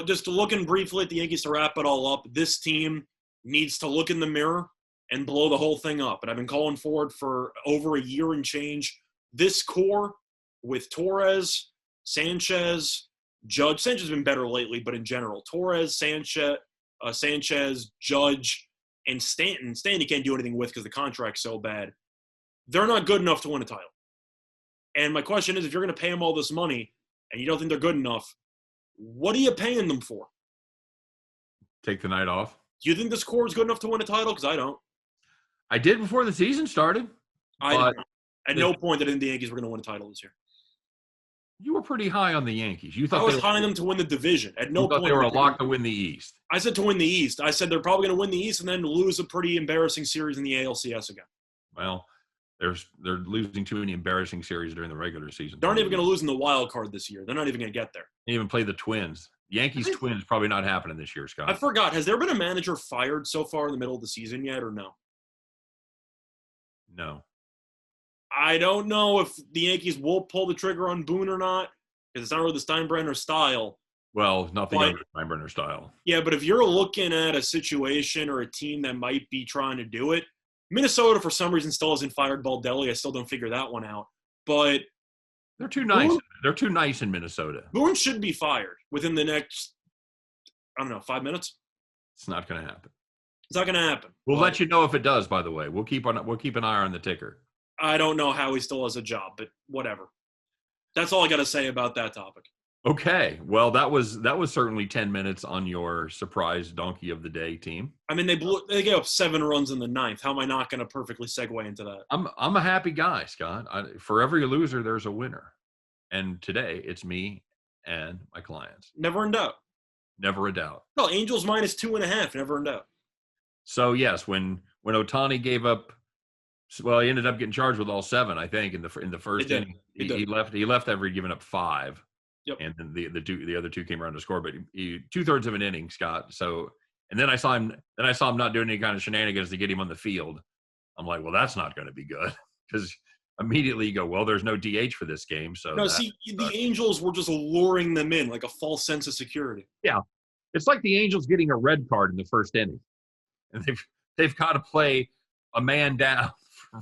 just looking briefly at the Yankees to wrap it all up, this team needs to look in the mirror and blow the whole thing up. And I've been calling for it for over a year and change. This core with Torres, Sanchez, Judge. Sanchez has been better lately, but in general, Torres, Sanchez, Judge, and Stanton. Stanton you can't do anything with because the contract's so bad. They're not good enough to win a title. And my question is, if you're going to pay them all this money and you don't think they're good enough, what are you paying them for?
Take the night off.
Do you think this core is good enough to win a title? Because I don't.
I did before the season started.
At no point did I think the Yankees were going to win a title this year.
You were pretty high on the Yankees. You thought
I was high on them to win the division. At no point
they were a lock to win the East.
I said to win the East. I said they're probably going to win the East and then lose a pretty embarrassing series in the ALCS again.
Well, they're losing too many embarrassing series during the regular season.
They aren't even going to lose in the wild card this year. They're not even going to get there.
They even play the Twins. Twins probably not happening this year, Scott.
I forgot. Has there been a manager fired so far in the middle of the season yet or no?
No.
I don't know if the Yankees will pull the trigger on Boone or not because it's not really the Steinbrenner style.
Well, not the younger Steinbrenner style.
Yeah, but if you're looking at a situation or a team that might be trying to do it, Minnesota for some reason still hasn't fired Baldelli. I still don't figure that one out. But
they're too nice. They're too nice in Minnesota.
Boone should be fired within the next, 5 minutes.
It's not going to happen.
It's not going to happen.
We'll let you know if it does. By the way, we'll keep an eye on the ticker.
I don't know how he still has a job, but whatever. That's all I got to say about that topic.
Okay. Well, that was certainly 10 minutes on your surprise donkey of the day team.
I mean, they gave up 7 runs in the 9th. How am I not going to perfectly segue into that?
I'm a happy guy, Scott. For every loser, there's a winner. And today, it's me and my clients.
Never in doubt.
Never a doubt.
No, Angels minus 2.5. Never in doubt.
So, yes, when Ohtani gave up, well, he ended up getting charged with all 7, I think, in the first inning. He left after he'd given up 5.
Yep.
And then the other 2 came around to score, but he 2/3 of an inning, Scott. So, and then I saw him not doing any kind of shenanigans to get him on the field. I'm like, well, that's not going to be good because immediately you go, well, there's no DH for this game. So
the Angels were just luring them in like a false sense of security.
Yeah, it's like the Angels getting a red card in the first inning, and they've got to play a man down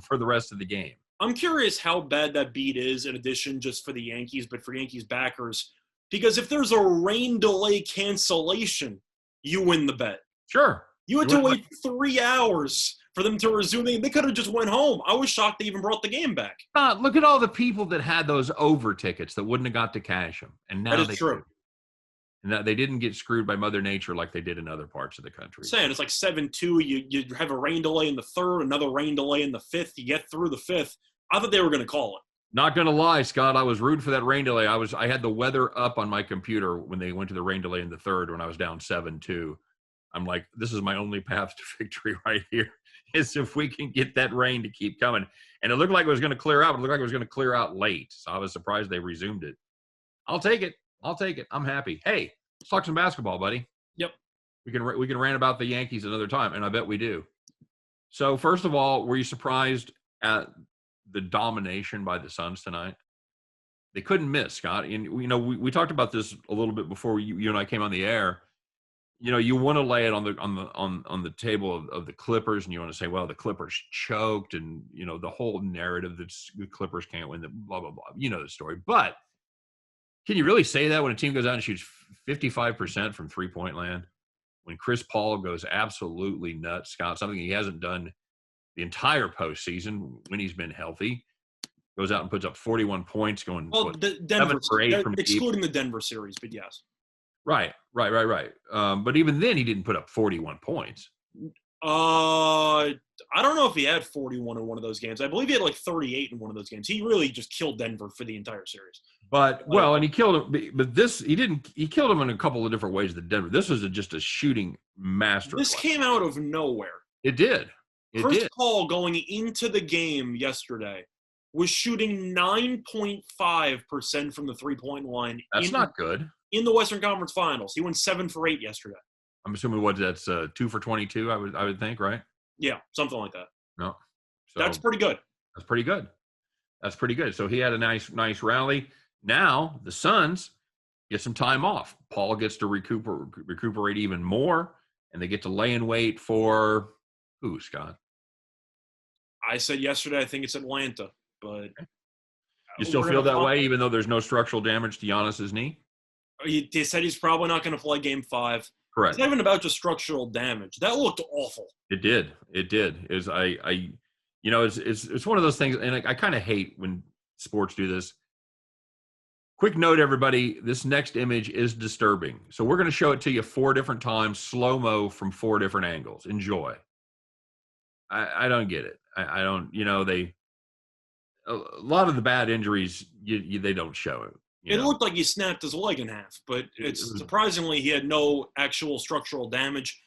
for the rest of the game.
I'm curious how bad that beat is in addition just for the Yankees, but for Yankees backers. Because if there's a rain delay cancellation, you win the bet.
Sure.
You had to wait 3 hours for them to resume. They could have just went home. I was shocked they even brought the game back.
Look at all the people that had those over tickets that wouldn't have got to cash them. And now
that is true.
And that they didn't get screwed by Mother Nature like they did in other parts of the country.
I'm saying it's like 7-2. You have a rain delay in the 3rd, another rain delay in the 5th. You get through the 5th. I thought they were going to call it.
Not going to lie, Scott. I was rooting for that rain delay. I had the weather up on my computer when they went to the rain delay in the 3rd when I was down 7-2. I'm like, this is my only path to victory right here is if we can get that rain to keep coming. And it looked like it was going to clear out. It looked like it was going to clear out late. So I was surprised they resumed it. I'll take it. I'm happy. Hey, let's talk some basketball, buddy.
Yep.
We can rant about the Yankees another time, and I bet we do. So first of all, were you surprised at the domination by the Suns tonight? They couldn't miss, Scott. And we talked about this a little bit before you and I came on the air. you want to lay it on the table of the Clippers, and you want to say, well, the Clippers choked, and the whole narrative that the Clippers can't win, the blah blah blah. You know the story, but can you really say that when a team goes out and shoots 55% from 3-point land? When Chris Paul goes absolutely nuts, Scott, something he hasn't done the entire postseason when he's been healthy, goes out and puts up 41 points, going
the Denver,
7 for 8 from
excluding
deep.
the Denver series, but yes.
Right. But even then, he didn't put up 41 points.
I don't know if he had 41 in one of those games. I believe he had like 38 in one of those games. He really just killed Denver for the entire series.
And he killed him. But he killed him in a couple of different ways than Denver. This was just a shooting masterclass.
This came out of nowhere.
It did.
Chris Paul going into the game yesterday was shooting 9.5% from the 3-point line.
That's not good.
In the Western Conference Finals. He went 7 for 8 yesterday.
I'm assuming that's 2 for 22, I would think, right?
Yeah, something like that.
No. So
that's pretty good.
That's pretty good. So he had a nice rally. Now the Suns get some time off. Paul gets to recuperate even more, and they get to lay in wait for who, Scott?
I said yesterday I think it's Atlanta, but
you still feel that way, even though there's no structural damage to Giannis's knee?
They said he's probably not going to play Game 5.
Correct.
It's not even about just structural damage. That looked awful.
It did. It's one of those things, and I kind of hate when sports do this. Quick note, everybody, this next image is disturbing. So we're going to show it to you 4 different times, slow-mo from 4 different angles. Enjoy. I don't get it. I don't, a lot of the bad injuries, they don't show it.
It looked like he snapped his leg in half, but surprisingly, he had no actual structural damage.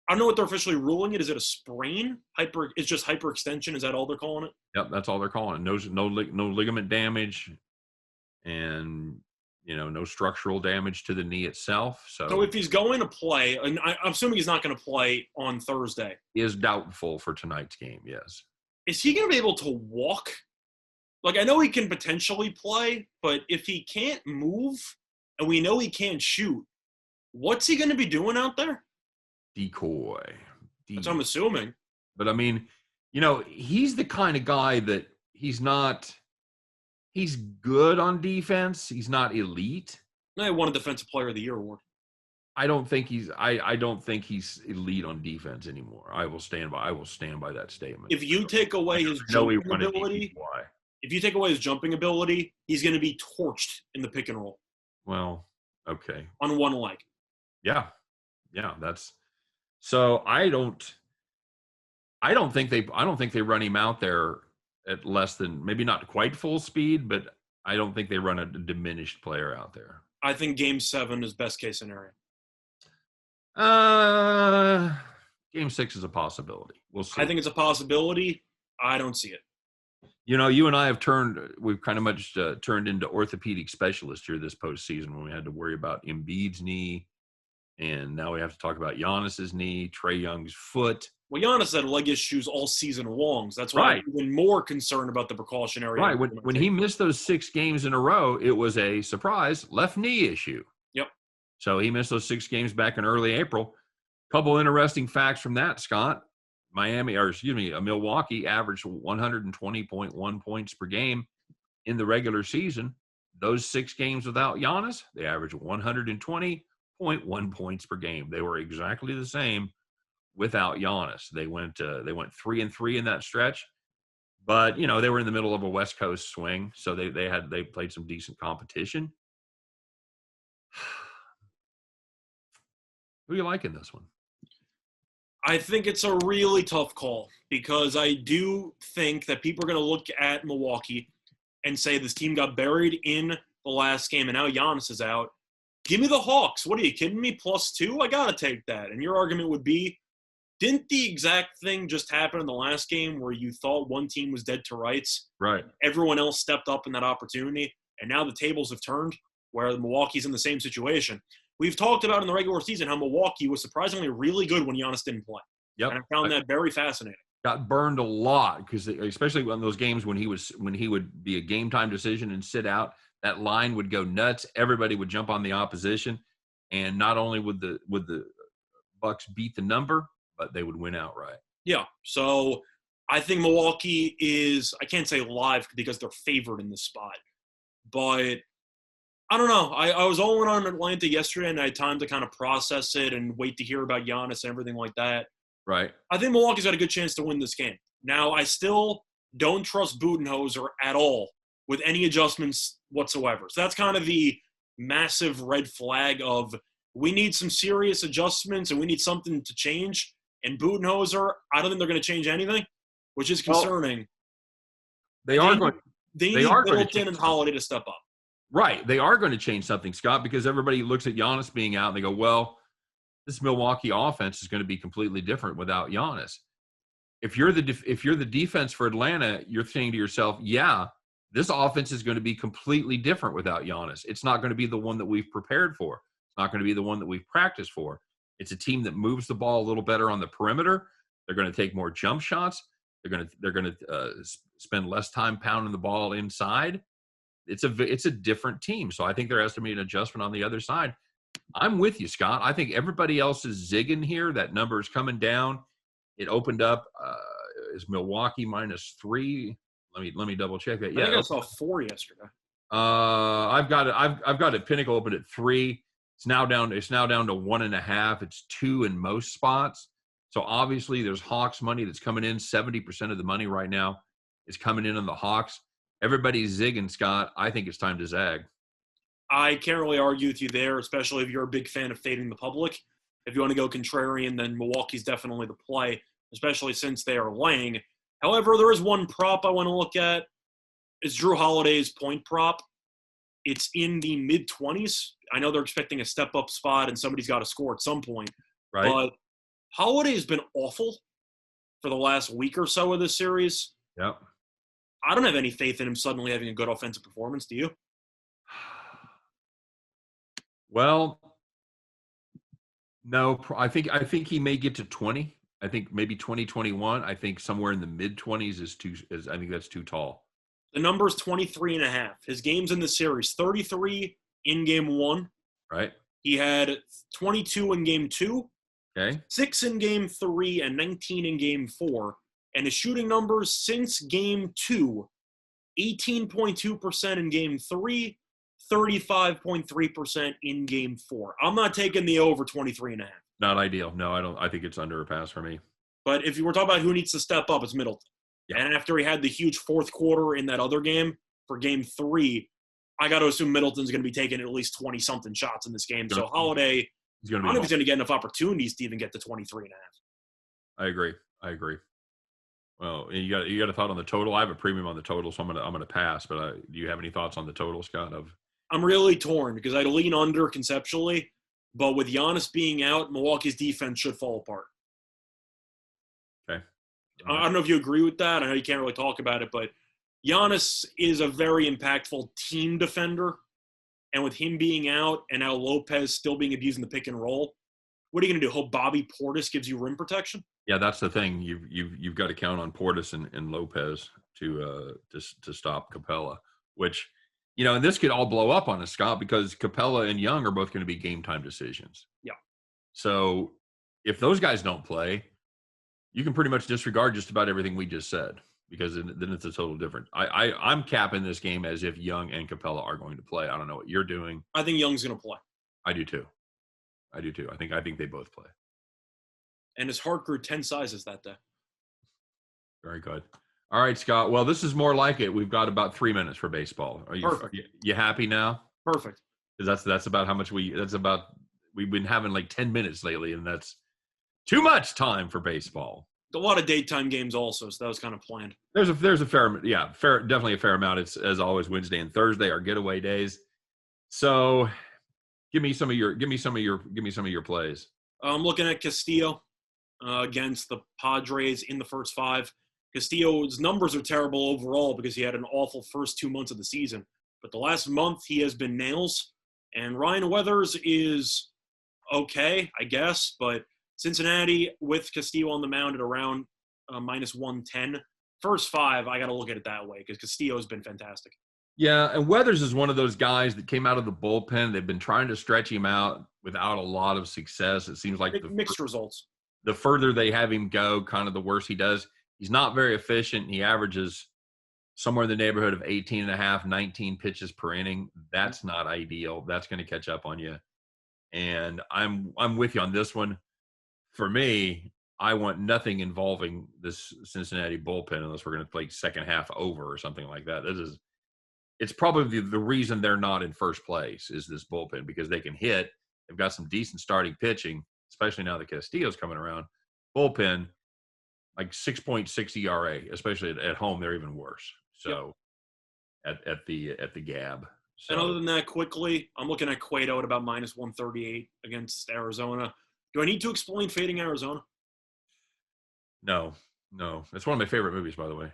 I don't know what they're officially ruling it. Is it a sprain? It's just hyperextension. Is that all they're calling it?
Yep, that's all they're calling it. No ligament damage, and no structural damage to the knee itself. So
if he's going to play, and I'm assuming he's not going to play on Thursday.
He is doubtful for tonight's game. Yes.
Is he going to be able to walk? Like, I know he can potentially play, but if he can't move and we know he can't shoot, what's he going to be doing out there?
Decoy.
That's what I'm assuming.
But, I mean, he's the kind of guy that he's good on defense. He's not elite.
He won a Defensive Player of the Year award.
I don't think he's elite on defense anymore. I will stand by that statement.
If you take away his jumping ability, if you take away his jumping ability, he's going to be torched in the pick and roll.
Well, okay.
On one leg.
Yeah. That's so. I don't think they run him out there at less than, maybe not quite full speed, but I don't think they run a diminished player out there.
I think Game 7 is best case scenario.
Game 6 is a possibility. We'll see.
I think it's a possibility. I don't see it.
You and I have we've kind of much turned into orthopedic specialists here this postseason when we had to worry about Embiid's knee, and now we have to talk about Giannis's knee, Trae Young's foot.
Well, Giannis had leg issues all season long, so that's why I'm even more concerned about the precautionary.
Right. When he missed those 6 games in a row, it was a surprise left knee issue.
Yep.
So he missed those 6 games back in early April. Couple interesting facts from that, Scott. Milwaukee averaged 120.1 points per game in the regular season. Those 6 games without Giannis, they averaged 120.1 points per game. They were exactly the same without Giannis. They went 3-3 in that stretch, but they were in the middle of a West Coast swing, so they played some decent competition. Who do you like in this one?
I think it's a really tough call because I do think that people are going to look at Milwaukee and say this team got buried in the last game and now Giannis is out. Give me the Hawks. What are you kidding me? +2? I got to take that. And your argument would be, didn't the exact thing just happen in the last game where you thought one team was dead to rights?
Right.
Everyone else stepped up in that opportunity, and now the tables have turned where Milwaukee's in the same situation. We've talked about in the regular season how Milwaukee was surprisingly really good when Giannis didn't play.
Yep.
And I found that very fascinating.
Got burned a lot because especially on those games when he would be a game time decision and sit out, that line would go nuts. Everybody would jump on the opposition, and not only would the Bucks beat the number, but they would win outright.
Yeah. So I think Milwaukee is, I can't say live because they're favored in this spot, but I don't know. I was all in on Atlanta yesterday, and I had time to kind of process it and wait to hear about Giannis and everything like that.
Right.
I think Milwaukee's got a good chance to win this game. Now, I still don't trust Budenholzer at all with any adjustments whatsoever. So that's kind of the massive red flag of we need some serious adjustments and we need something to change. And Budenholzer, I don't think they're going to change anything, which is concerning.
They
need Middleton and Holiday to step up.
Right. They are going to change something, Scott, because everybody looks at Giannis being out and they go, well, this Milwaukee offense is going to be completely different without Giannis. If you're the defense for Atlanta, you're saying to yourself, yeah, this offense is going to be completely different without Giannis. It's not going to be the one that we've prepared for. It's not going to be the one that we've practiced for. It's a team that moves the ball a little better on the perimeter. They're going to take more jump shots. They're going to spend less time pounding the ball inside. It's a different team. So I think there has to be an adjustment on the other side. I'm with you, Scott. I think everybody else is zigging here. That number is coming down. It opened up is Milwaukee -3. Let me double check that.
Yeah, I think I saw 4 yesterday.
I've got it. Pinnacle opened at 3. It's now down to 1.5. It's 2 in most spots. So obviously there's Hawks money that's coming in. 70% of the money right now is coming in on the Hawks. Everybody's zigging, Scott. I think it's time to zag.
I can't really argue with you there, especially if you're a big fan of fading the public. If you want to go contrarian, then Milwaukee's definitely the play, especially since they are laying. However, there is one prop I want to look at. It's Drew Holiday's point prop. It's in the mid-20s. I know they're expecting a step-up spot and somebody's got to score at some point.
Right.
But Holiday has been awful for the last week or so of this series.
Yep.
I don't have any faith in him suddenly having a good offensive performance. Do you?
Well, no. I think he may get to 20. I think maybe 20, 21. I think somewhere in the mid-20s is I think that's too tall.
The number's 23.5. His games in the series, 33 in game 1.
Right.
He had 22 in game 2.
Okay.
6 in game 3 and 19 in game 4. And his shooting numbers since game 2, 18.2% in game 3, 35.3% in game 4. I'm not taking the over 23.5.
Not ideal. No, I don't. I think it's under a pass for me.
But if you were talking about who needs to step up, it's Middleton. Yeah. And after he had the huge fourth quarter in that other game for game 3, I got to assume Middleton's going to be taking at least 20-something shots in this game. So Holiday, I don't know if he's going to get enough opportunities to even get to 23.5.
I agree. Well, you got a thought on the total? I have a premium on the total, so I'm gonna pass. But do you have any thoughts on the total, Scott?
I'm really torn because I'd lean under conceptually, but with Giannis being out, Milwaukee's defense should fall apart.
Okay.
I don't know if you agree with that. I know you can't really talk about it, but Giannis is a very impactful team defender. And with him being out and now Lopez still being abused in the pick and roll, what are you going to do? Hope Bobby Portis gives you rim protection?
Yeah, that's the thing. You've got to count on Portis and Lopez to stop Capella, which, and this could all blow up on us, Scott, because Capella and Young are both going to be game time decisions.
Yeah.
So if those guys don't play, you can pretty much disregard just about everything we just said, because then it's a total different. I'm capping this game as if Young and Capella are going to play. I don't know what you're doing.
I think Young's going to play.
I do too. I think they both play.
And his heart grew 10 sizes that day.
Very good. All right, Scott. Well, this is more like it. We've got about 3 minutes for baseball.
Perfect.
You happy now?
Perfect.
Because that's about how much we've been having like 10 minutes lately, and that's too much time for baseball.
A lot of daytime games also, so that was kind of planned.
There's a definitely a fair amount. It's, as always, Wednesday and Thursday are getaway days. So give me some of your plays.
I'm looking at Castillo against the Padres in the first 5. Castillo's numbers are terrible overall because he had an awful first 2 months of the season. But the last month, he has been nails. And Ryan Weathers is okay, I guess. But Cincinnati with Castillo on the mound at around -110. First 5, I got to look at it that way because Castillo has been fantastic.
Yeah, and Weathers is one of those guys that came out of the bullpen. They've been trying to stretch him out without a lot of success. It seems like
Mixed results.
The further they have him go, kind of the worse he does. He's not very efficient. He averages somewhere in the neighborhood of 18 and a half, 19 pitches per inning. That's not ideal. That's going to catch up on you. And I'm with you on this one. For me, I want nothing involving this Cincinnati bullpen unless we're going to play second half over or something like that. It's probably the reason they're not in first place is this bullpen, because they can hit. They've got some decent starting pitching, especially now that Castillo's coming around. Bullpen, like 6.6 ERA, especially at home, they're even worse. So at the Gab. So,
and other than that, quickly, I'm looking at Cueto at about minus 138 against Arizona. Do I need to explain fading Arizona?
No. It's one of my favorite movies, by the way.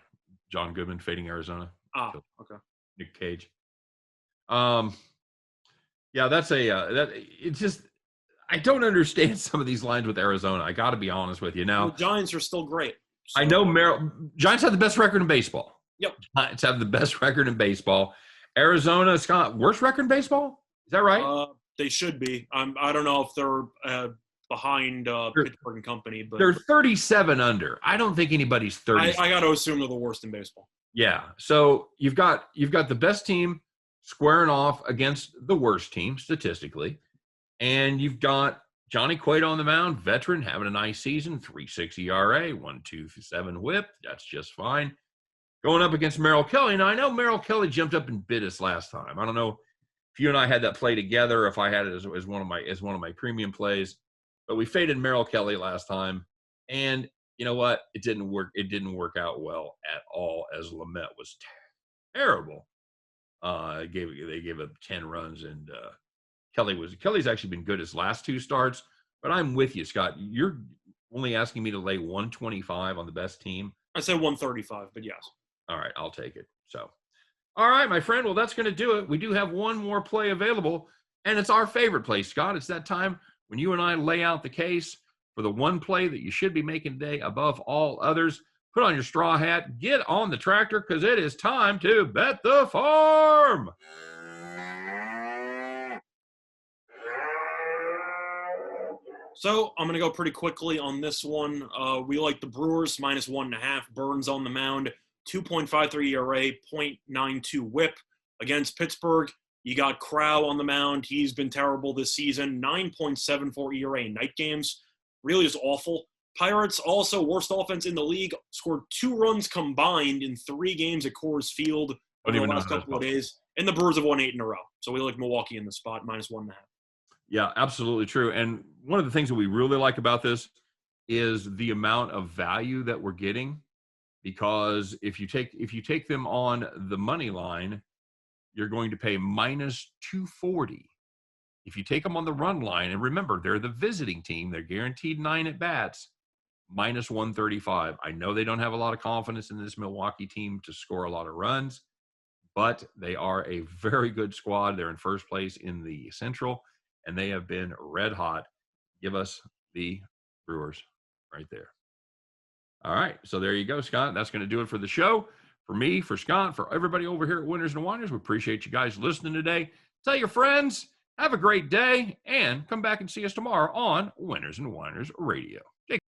John Goodman, Fading Arizona.
Okay.
Nick Cage. Yeah, that's it's just, I don't understand some of these lines with Arizona. I got to be honest with you. Now,
the Giants are still great. So.
I know Giants have the best record in baseball.
Yep.
Giants have the best record in baseball. Arizona, Scott, worst record in baseball? Is that right?
They should be. I don't know if they're behind Pittsburgh and company, but
they're 37 under. I don't think anybody's 30.
I got to assume they're the worst in baseball.
Yeah. So you've got the best team squaring off against the worst team statistically, and you've got Johnny Cueto on the mound, veteran, having a nice season, 3.6 ERA, 1.27 WHIP. That's just fine. Going up against Merrill Kelly. Now I know Merrill Kelly jumped up and bit us last time. I don't know if you and I had that play together, or if I had it as one of my premium plays, but we faded Merrill Kelly last time, and you know what? It didn't work. It didn't work out well at all, as Lamet was terrible. They gave up 10 runs, and Kelly's actually been good his last two starts. But I'm with you, Scott. You're only asking me to lay 125 on the best team.
I say 135, but yes.
All right, I'll take it. So, all right, my friend. Well, that's going to do it. We do have one more play available, and it's our favorite play, Scott. It's that time when you and I lay out the case for the one play that you should be making today above all others. Put on your straw hat, get on the tractor, because it is time to bet the farm.
So I'm going to go pretty quickly on this one. We like the Brewers, minus 1.5. Burns on the mound, 2.53 ERA, 0.92 WHIP. Against Pittsburgh, you got Crow on the mound. He's been terrible this season, 9.74 ERA in night games. Really is awful. Pirates, also worst offense in the league, scored 2 runs combined in 3 games at Coors Field over the last couple of days. And the Brewers have won 8 in a row. So we like Milwaukee in the spot, minus 1.5.
Yeah, absolutely true. And one of the things that we really like about this is the amount of value that we're getting, because if you take them on the money line, you're going to pay minus 240. If you take them on the run line, and remember, they're the visiting team, they're guaranteed 9 at bats, minus 135. I know they don't have a lot of confidence in this Milwaukee team to score a lot of runs, but they are a very good squad. They're in first place in the Central, and they have been red hot. Give us the Brewers right there. All right, so there you go, Scott. That's going to do it for the show. For me, for Scott, for everybody over here at Winners and Whiners, we appreciate you guys listening today. Tell your friends, have a great day, and come back and see us tomorrow on Winners and Whiners Radio. Take care.